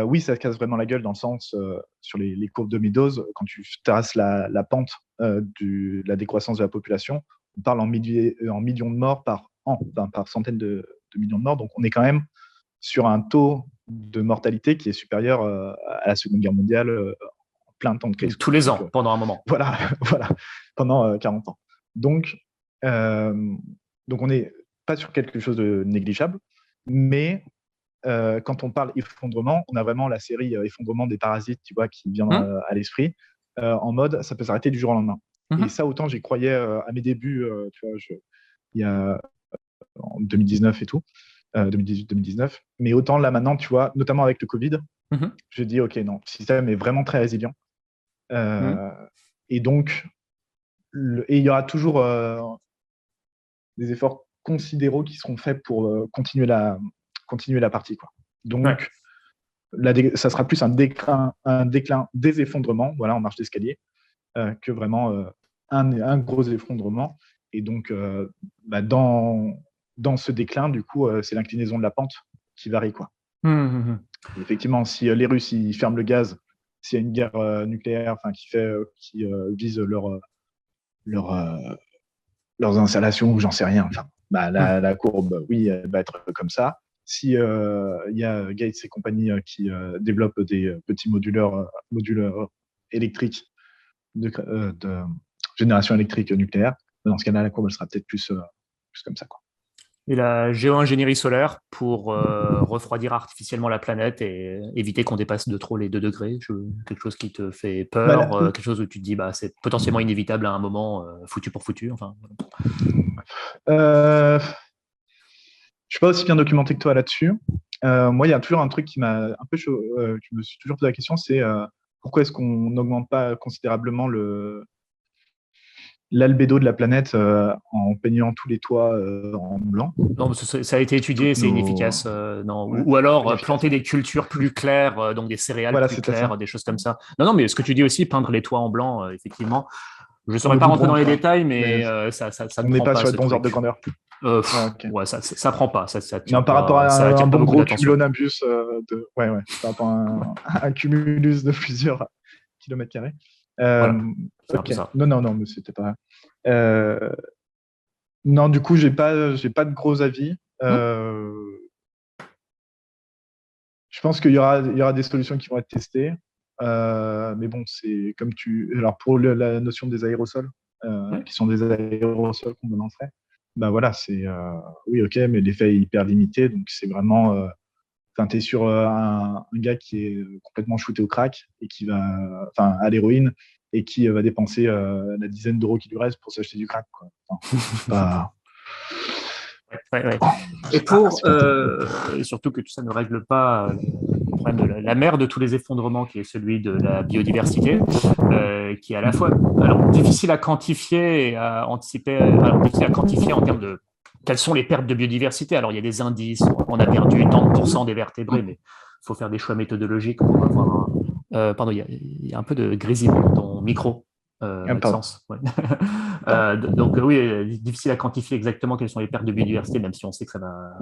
Oui, ça casse vraiment la gueule dans le sens sur les courbes de Meadows, quand tu traces la pente de la décroissance de la population, on parle en millions de morts par an, par centaines de millions de morts. Donc on est quand même sur un taux de mortalité qui est supérieur à la Seconde Guerre mondiale en plein temps de crise. Tous les ans, pendant un moment. Voilà, pendant 40 ans. Donc on n'est pas sur quelque chose de négligeable, mais quand on parle effondrement, on a vraiment la série effondrement des parasites, tu vois, qui vient à l'esprit, en mode ça peut s'arrêter du jour au lendemain. Et ça, autant j'y croyais à mes débuts, tu vois, il y a en 2019 et tout, 2018-2019. Mais autant là maintenant, tu vois, notamment avec le Covid, je dis, OK, non, le système est vraiment très résilient. Et donc, il y aura toujours des efforts considéraux qui seront faits pour continuer la partie, quoi. Donc, ça sera plus un déclin des effondrements, voilà, en marche d'escalier, que vraiment un gros effondrement. Et donc, dans ce déclin, du coup, c'est l'inclinaison de la pente qui varie, quoi. Et effectivement, si les Russes ils ferment le gaz, s'il y a une guerre nucléaire, qui vise leurs installations ou j'en sais rien, la courbe, oui, elle va être comme ça. Si il y a Gates et compagnie qui développent des petits moduleurs électriques de génération électrique nucléaire, dans ce cas-là, la courbe elle sera peut-être plus comme ça, quoi. Et la géo-ingénierie solaire pour refroidir artificiellement la planète et éviter qu'on dépasse de trop les 2 degrés. Quelque chose qui te fait peur, quelque chose où tu te dis c'est potentiellement inévitable à un moment, foutu pour foutu. Enfin, je suis pas aussi bien documenté que toi là-dessus. Moi, il y a toujours un truc qui m'a un peu je me suis toujours posé la question, c'est pourquoi est-ce qu'on n'augmente pas considérablement l'albédo de la planète en peignant tous les toits en blanc? Non, ça a été étudié, c'est inefficace. Non. Ou alors planter des cultures plus claires, donc des céréales plus claires, des choses comme ça. Non, mais ce que tu dis aussi, peindre les toits en blanc, effectivement. Je ne saurais pas rentrer dans les détails, mais ça on n'est pas sur les bons ordres de grandeur. Ouais, ça prend pas. Non, par rapport à un bon gros cumulonimbus par rapport à un cumulus de plusieurs kilomètres carrés. Okay. Non, mais c'était pas. Non, du coup, j'ai pas de gros avis. Je pense qu'il y aura des solutions qui vont être testées. Mais bon, c'est comme alors pour la notion des aérosols, qui sont des aérosols qu'on balancerait, voilà, c'est oui, ok, mais l'effet est hyper limité, donc c'est vraiment t'es sur un gars qui est complètement shooté au crack et qui va, à l'héroïne et qui va dépenser la dizaine d'euros qui lui reste pour s'acheter du crack, quoi. Et surtout que tout ça ne règle pas le problème de la mère de tous les effondrements, qui est celui de la biodiversité, qui est à la fois difficile à quantifier et à anticiper, difficile à quantifier en termes de quelles sont les pertes de biodiversité. Alors, il y a des indices, on a perdu tant de pourcents des vertébrés, mais il faut faire des choix méthodologiques pour avoir pardon, il y a un peu de grésillement dans ton micro. Sens, ouais. Donc oui, difficile à quantifier exactement quelles sont les pertes de biodiversité, même si on sait que ça va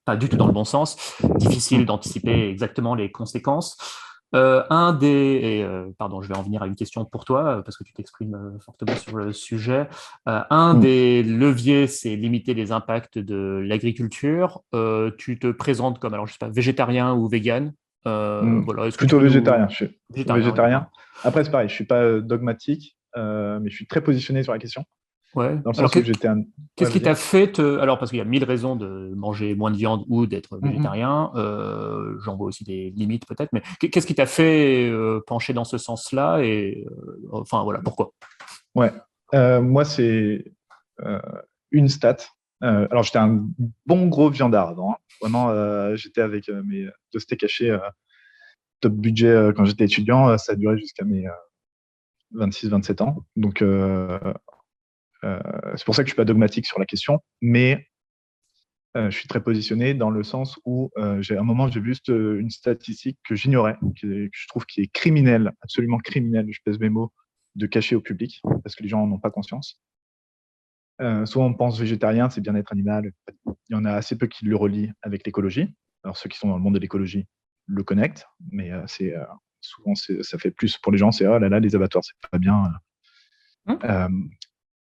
pas du tout dans le bon sens. Difficile d'anticiper exactement les conséquences. Pardon, je vais en venir à une question pour toi, parce que tu t'exprimes fortement sur le sujet. Des leviers, c'est limiter les impacts de l'agriculture. Tu te présentes comme, alors je sais pas, végétarien ou vegan. Voilà, plutôt végétarien. Je suis végétarien. Après, c'est pareil, je suis pas dogmatique, mais je suis très positionné sur la question. Ouais. Dans le sens où j'étais Qu'est-ce qui t'a fait alors parce qu'il y a 1000 raisons de manger moins de viande ou d'être végétarien, j'en vois aussi des limites peut-être, mais qu'est-ce qui t'a fait pencher dans ce sens-là et enfin voilà, pourquoi? Ouais, moi c'est une stat. Alors j'étais un bon gros viandard avant, hein. Vraiment, j'étais avec mes 2 steaks hachés top budget quand j'étais étudiant, ça a duré jusqu'à mes 26-27 ans. Donc c'est pour ça que je suis pas dogmatique sur la question, mais je suis très positionné dans le sens où à un moment j'ai vu une statistique que j'ignorais, que je trouve qui est criminelle, absolument criminelle, je pèse mes mots, de cacher au public parce que les gens n'en ont pas conscience. Souvent on pense végétarien, c'est bien-être animal. Il y en a assez peu qui le relient avec l'écologie. Alors ceux qui sont dans le monde de l'écologie le connectent, mais souvent ça fait plus pour les gens, c'est oh là là, les abattoirs c'est pas bien.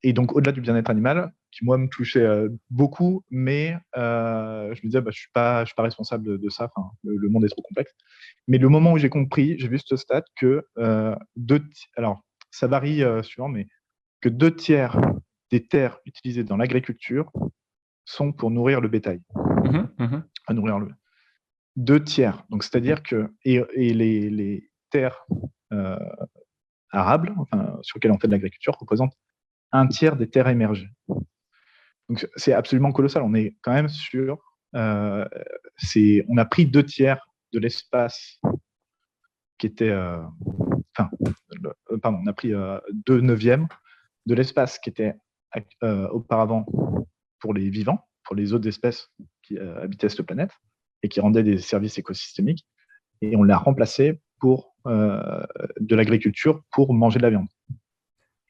Et donc au-delà du bien-être animal, qui moi me touchait beaucoup, mais je me disais je suis pas responsable de ça. Le monde est trop complexe. Mais le moment où j'ai compris, j'ai vu ce stat que alors ça varie suivant, mais que 2/3 des terres utilisées dans l'agriculture sont pour nourrir le bétail. À nourrir le 2/3. Donc c'est-à-dire que et les terres arables, sur lesquelles on fait de l'agriculture, représentent un tiers des terres émergées. Donc, c'est absolument colossal. On est quand même sur... on a pris 2 tiers de l'espace qui était... pardon, on a pris 2 neuvièmes de l'espace qui était auparavant pour les vivants, pour les autres espèces qui habitaient cette planète et qui rendaient des services écosystémiques. Et on l'a remplacé pour de l'agriculture pour manger de la viande.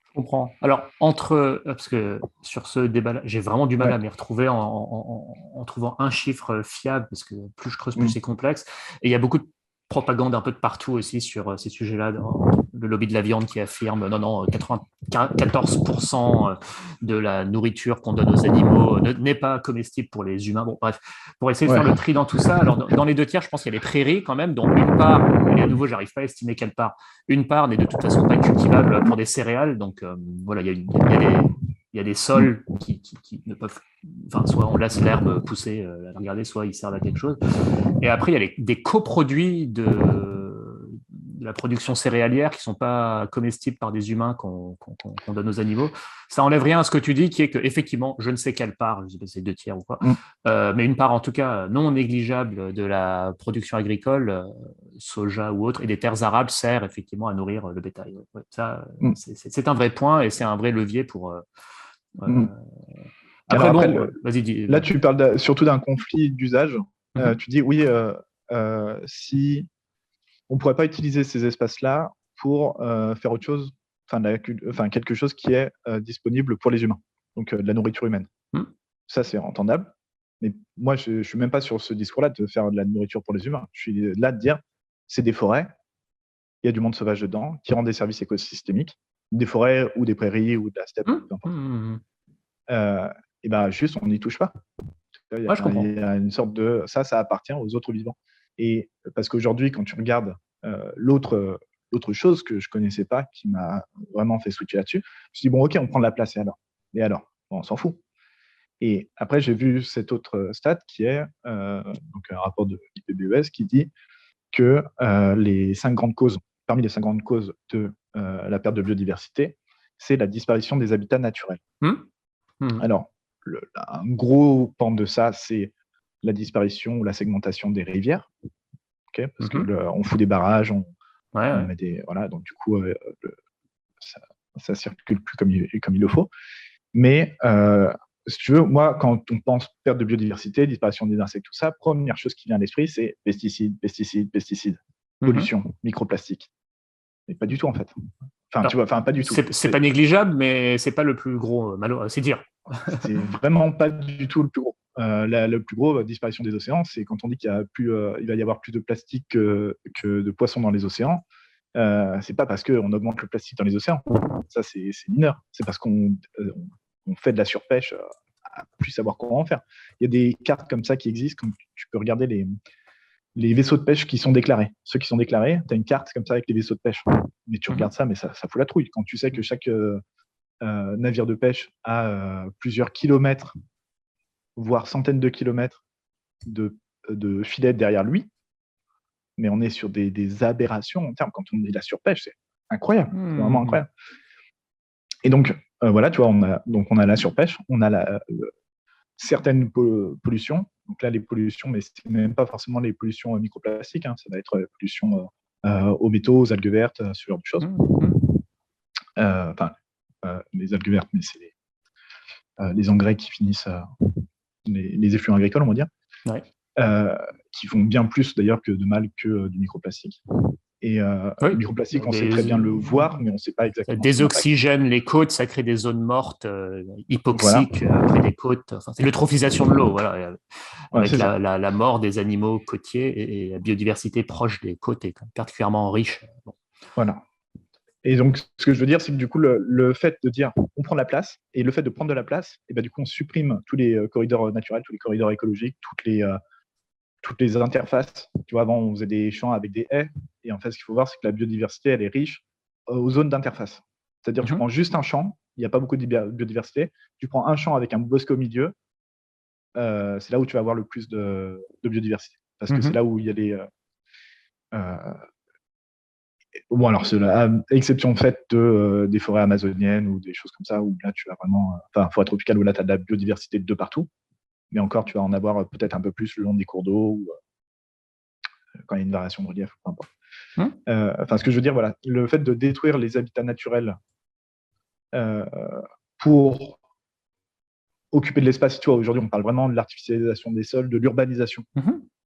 Je comprends. Alors, parce que sur ce débat-là, j'ai vraiment du mal à m'y retrouver en trouvant un chiffre fiable, parce que plus je creuse, plus c'est complexe. Et il y a beaucoup de propagande un peu de partout aussi sur ces sujets-là. Le lobby de la viande qui affirme non, 94% de la nourriture qu'on donne aux animaux n'est pas comestible pour les humains. Bon, bref, pour essayer de faire le tri dans tout ça, alors dans les 2 tiers, je pense qu'il y a les prairies quand même, dont une part, et à nouveau, j'arrive pas à estimer quelle part, une part n'est de toute façon pas cultivable pour des céréales. Donc voilà, il y a des sols qui ne peuvent, enfin, soit on laisse l'herbe pousser, à regarder, soit ils servent à quelque chose. Et après, il y a des coproduits de la production céréalière qui ne sont pas comestibles par des humains qu'on donne aux animaux. Ça enlève rien à ce que tu dis, qui est qu'effectivement, je ne sais quelle part, je ne sais pas si c'est 2 tiers ou quoi, mais une part en tout cas non négligeable de la production agricole, soja ou autre, et des terres arables sert effectivement à nourrir le bétail. Ouais, ça, c'est un vrai point et c'est un vrai levier pour... Après, vas-y, dis. Là, tu parles surtout d'un conflit d'usage. Tu dis, oui, si on ne pourrait pas utiliser ces espaces-là pour faire autre chose, quelque chose qui est disponible pour les humains, donc de la nourriture humaine. Ça, c'est entendable. Mais moi, je ne suis même pas sur ce discours-là de faire de la nourriture pour les humains. Je suis là de dire, c'est des forêts, il y a du monde sauvage dedans, qui rend des services écosystémiques, des forêts ou des prairies ou de la steppe, peu importe. Et ben juste, on n'y touche pas. Il y a une sorte de... Ça appartient aux autres vivants. Et parce qu'aujourd'hui, quand tu regardes l'autre chose que je ne connaissais pas, qui m'a vraiment fait switcher là-dessus, je me suis dit, bon, ok, on prend de la place, et alors bon, on s'en fout. Et après, j'ai vu cette autre stat qui est donc un rapport de l'IPBES qui dit que parmi les 5 grandes causes de la perte de biodiversité, c'est la disparition des habitats naturels. Alors, un gros pan de ça, c'est la disparition ou la segmentation des rivières, parce qu'on fout des barrages, on met des... Voilà, donc du coup, ça circule plus comme il le faut. Mais si tu veux, moi, quand on pense perte de biodiversité, disparition des insectes, tout ça, première chose qui vient à l'esprit, c'est pesticides, pollution, microplastique. Mais pas du tout, en fait. Pas du tout. C'est pas négligeable, mais c'est pas le plus gros, c'est dire. C'est vraiment pas du tout le plus gros. Le plus gros, disparition des océans, c'est quand on dit qu'il va y avoir plus de plastique que de poissons dans les océans. C'est pas parce qu'on augmente le plastique dans les océans. Ça, c'est mineur. C'est parce qu'on fait de la surpêche à plus savoir comment en faire. Il y a des cartes comme ça qui existent, comme tu peux regarder les vaisseaux de pêche qui sont déclarés. Ceux qui sont déclarés, tu as une carte comme ça avec les vaisseaux de pêche. Mais tu regardes ça, mais ça fout la trouille. Quand tu sais que chaque navire de pêche a plusieurs kilomètres, voire centaines de kilomètres de filets derrière lui, mais on est sur des aberrations en termes, quand on dit la surpêche, c'est incroyable, c'est vraiment incroyable. Et donc, voilà, tu vois, on a la surpêche, on a certaines pollutions. Donc là, les pollutions, mais c'est même pas forcément les pollutions microplastiques, ça va être pollution aux métaux, aux algues vertes, ce genre de choses. Les algues vertes, mais c'est les engrais qui finissent, les effluents agricoles, on va dire, qui font bien plus d'ailleurs que de mal que du microplastique. Et le microplastique, on sait très bien le voir, mais on ne sait pas exactement. Ça désoxygène les côtes, ça crée des zones mortes, hypoxiques près des côtes. Enfin, c'est l'eutrophisation de l'eau, voilà, avec la mort des animaux côtiers et la biodiversité proche des côtes est particulièrement riche. Bon. Voilà. Et donc, ce que je veux dire, c'est que du coup, le fait de dire on prend de la place, et le fait de prendre de la place, et ben, du coup, on supprime tous les corridors naturels, tous les corridors écologiques, toutes les interfaces. Tu vois, avant, on faisait des champs avec des haies, et en fait, ce qu'il faut voir, c'est que la biodiversité, elle est riche aux zones d'interface. C'est-à-dire, tu prends juste un champ, il n'y a pas beaucoup de biodiversité, tu prends un champ avec un bosquet au milieu, c'est là où tu vas avoir le plus de biodiversité, parce que c'est là où il y a Bon, alors, à exception faite des forêts amazoniennes ou des choses comme ça, où là, tu as vraiment. Enfin, forêt tropicale, où là, tu as de la biodiversité de partout. Mais encore, tu vas en avoir peut-être un peu plus le long des cours d'eau ou quand il y a une variation de relief, peu importe. Ce que je veux dire, voilà, le fait de détruire les habitats naturels pour occuper de l'espace, tu vois, aujourd'hui, on parle vraiment de l'artificialisation des sols, de l'urbanisation.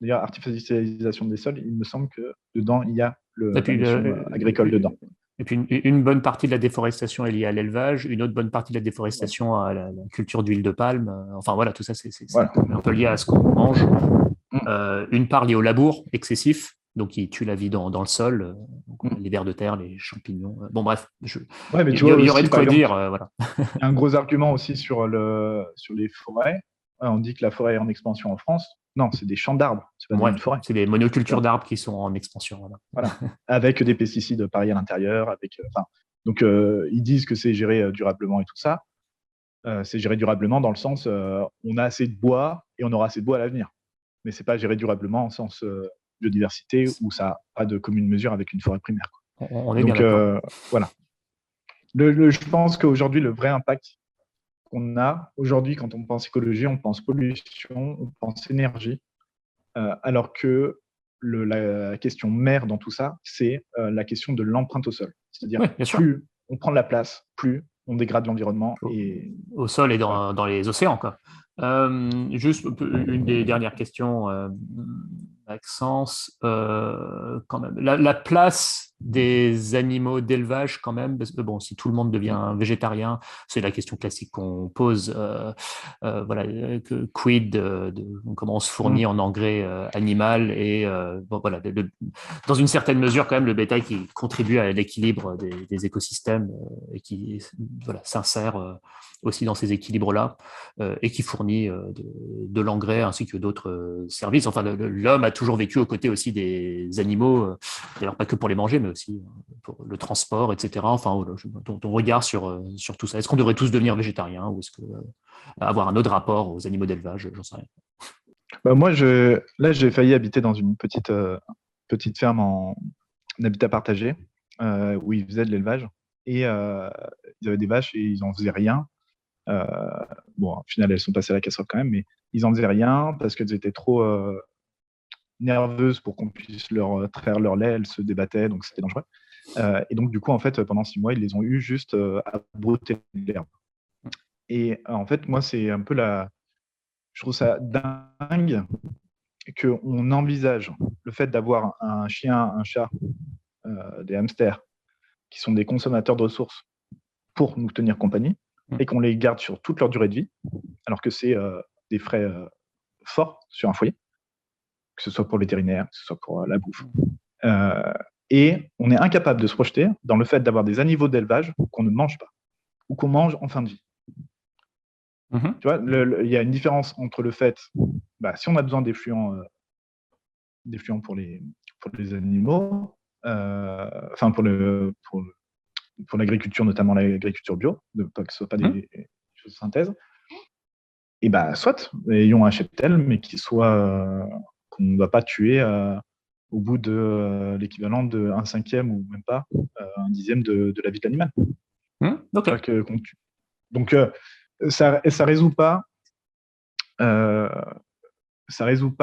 D'ailleurs, artificialisation des sols, il me semble que dedans, il y a la notion agricole dedans. Et puis, une bonne partie de la déforestation est liée à l'élevage, une autre bonne partie de la déforestation à la culture d'huile de palme. Enfin, voilà, tout ça, c'est un peu lié à ce qu'on mange. Une part liée au labour excessif, donc qui tue la vie dans le sol, les vers de terre, les champignons. Bon, bref, il y aurait de quoi dire. Voilà. Il y a un gros argument aussi sur les forêts. On dit que la forêt est en expansion en France. Non, c'est des champs d'arbres, c'est pas une forêt. C'est des monocultures d'arbres qui sont en expansion. Voilà. Avec des pesticides pareils à l'intérieur. Donc, ils disent que c'est géré durablement et tout ça. C'est géré durablement dans le sens on a assez de bois et on aura assez de bois à l'avenir. Mais c'est pas géré durablement en sens biodiversité où ça n'a pas de commune mesure avec une forêt primaire. On est bien d'accord. Voilà. Je pense qu'aujourd'hui, le vrai impact qu'on a, aujourd'hui, quand on pense écologie, on pense pollution, on pense énergie, alors que la question mère dans tout ça, c'est la question de l'empreinte au sol. C'est-à-dire, plus on prend de la place, plus on dégrade l'environnement. Au sol et dans les océans, quoi. Juste une des dernières questions, Maxence, quand même. La place des animaux d'élevage, quand même, parce que bon, si tout le monde devient végétarien, c'est la question classique qu'on pose. Voilà, quid de comment on se fournit en engrais animal et voilà, dans une certaine mesure, quand même, le bétail qui contribue à l'équilibre des écosystèmes et qui s'insère aussi dans ces équilibres-là et qui fournit de l'engrais ainsi que d'autres services. Enfin, l'homme a toujours vécu aux côtés aussi des animaux, d'ailleurs pas que pour les manger, mais aussi pour le transport, etc. Enfin, ton regard sur tout ça. Est-ce qu'on devrait tous devenir végétariens ou est-ce que avoir un autre rapport aux animaux d'élevage, j'en sais rien. Moi, j'ai failli habiter dans une petite ferme en habitat partagé où ils faisaient de l'élevage et ils avaient des vaches et ils n'en faisaient rien. Au final, elles sont passées à la casserole quand même, mais ils n'en faisaient rien parce qu'elles étaient trop nerveuses pour qu'on puisse leur traire leur lait. Elles se débattaient, donc c'était dangereux. Et donc, du coup, en fait, pendant 6 mois, ils les ont eu juste à brouter l'herbe. Et en fait, moi, c'est un peu je trouve ça dingue qu'on envisage le fait d'avoir un chien, un chat, des hamsters, qui sont des consommateurs de ressources pour nous tenir compagnie, et qu'on les garde sur toute leur durée de vie, alors que c'est des frais forts sur un foyer, que ce soit pour le vétérinaire, que ce soit pour la bouffe. Et on est incapable de se projeter dans le fait d'avoir des animaux d'élevage qu'on ne mange pas, ou qu'on mange en fin de vie. Tu vois, il y a une différence entre le fait, si on a besoin d'effluents pour les animaux, pour l'agriculture, notamment l'agriculture bio, pas que ce ne soit pas des choses de synthèse, et soit, ayons un cheptel, mais qu'on ne va pas tuer au bout de l'équivalent de 1/5 ou même pas 1/10 de la vie de l'animal. Okay. Donc, ça résout pas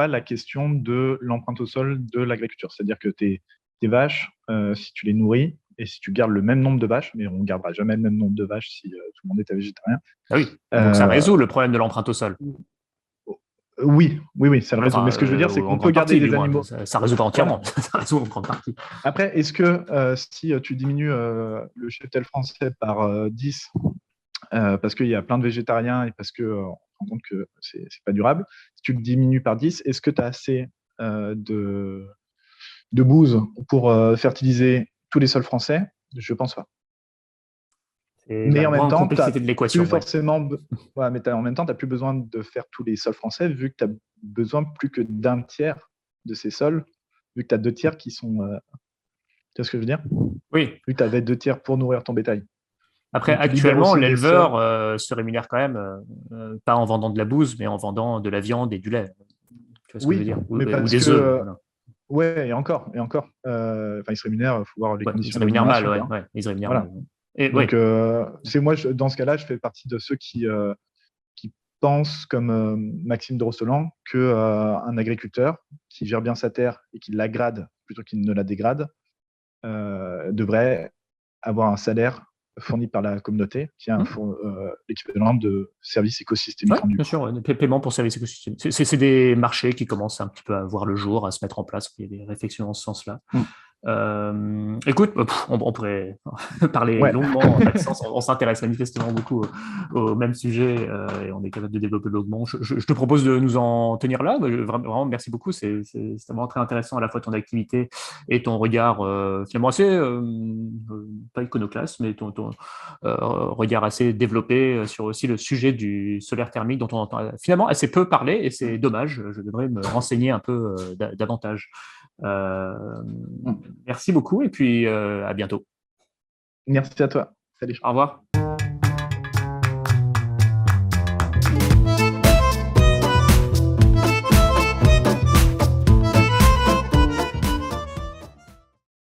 la question de l'empreinte au sol de l'agriculture. C'est-à-dire que tes vaches, si tu les nourris et si tu gardes le même nombre de vaches, mais on ne gardera jamais le même nombre de vaches si tout le monde était végétarien. Ah oui, donc ça résout le problème de l'empreinte au sol. Oui, ça le résout. Mais ce que je veux dire, c'est qu'on peut garder des animaux. Ça ne résout pas entièrement, ça résout en grande partie. Après, est-ce que si tu diminues le cheptel français par 10, parce qu'il y a plein de végétariens et parce qu'on se rend compte que c'est pas durable, si tu le diminues par 10, est-ce que tu as assez de bouse pour fertiliser tous les sols français? Je pense pas. Mais en même temps, tu n'as plus forcément. Mais en même temps, tu n'as plus besoin de faire tous les sols français, vu que tu as besoin plus que d'un tiers de ces sols, vu que tu as 2 tiers qui sont. Tu vois ce que je veux dire? Oui. Vu que tu avais 2 tiers pour nourrir ton bétail. Après, donc, actuellement, l'éleveur se rémunère quand même, pas en vendant de la bouse, mais en vendant de la viande et du lait. Tu vois ce que je veux dire? Mais ou des œufs. Voilà. Ouais, et encore. Enfin, ils se rémunèrent, il faut voir les Ouais, ils conditions se de rémunèrent mal, rémunération, ouais, quoi. ouais, ils se rémunèrent Voilà. mal. Et Donc, ouais, c'est moi, dans ce cas-là, je fais partie de ceux qui pensent, comme Maxime de Rossolan, qu'un agriculteur qui gère bien sa terre et qui l'agrade plutôt qu'il ne la dégrade devrait avoir un salaire fourni par la communauté, qui est l'équivalent de services écosystémiques ouais, rendus, bien quoi. sûr, ouais, des paiements pour services écosystémiques. C'est des marchés qui commencent un petit peu à voir le jour, à se mettre en place. Il y a des réflexions dans ce sens-là. Mm. Écoute, on pourrait parler Ouais, longuement, Maxence, on s'intéresse manifestement beaucoup au même sujet et on est capable de développer longuement. Je te propose de nous en tenir là. Vraiment, merci beaucoup. C'est vraiment très intéressant à la fois ton activité et ton regard finalement assez, pas iconoclaste, mais ton regard assez développé sur aussi le sujet du solaire thermique dont on entend finalement assez peu parler et c'est dommage. Je devrais me renseigner un peu davantage. Euh, Mm. Merci beaucoup et puis à bientôt. Merci à toi. Salut. Au revoir.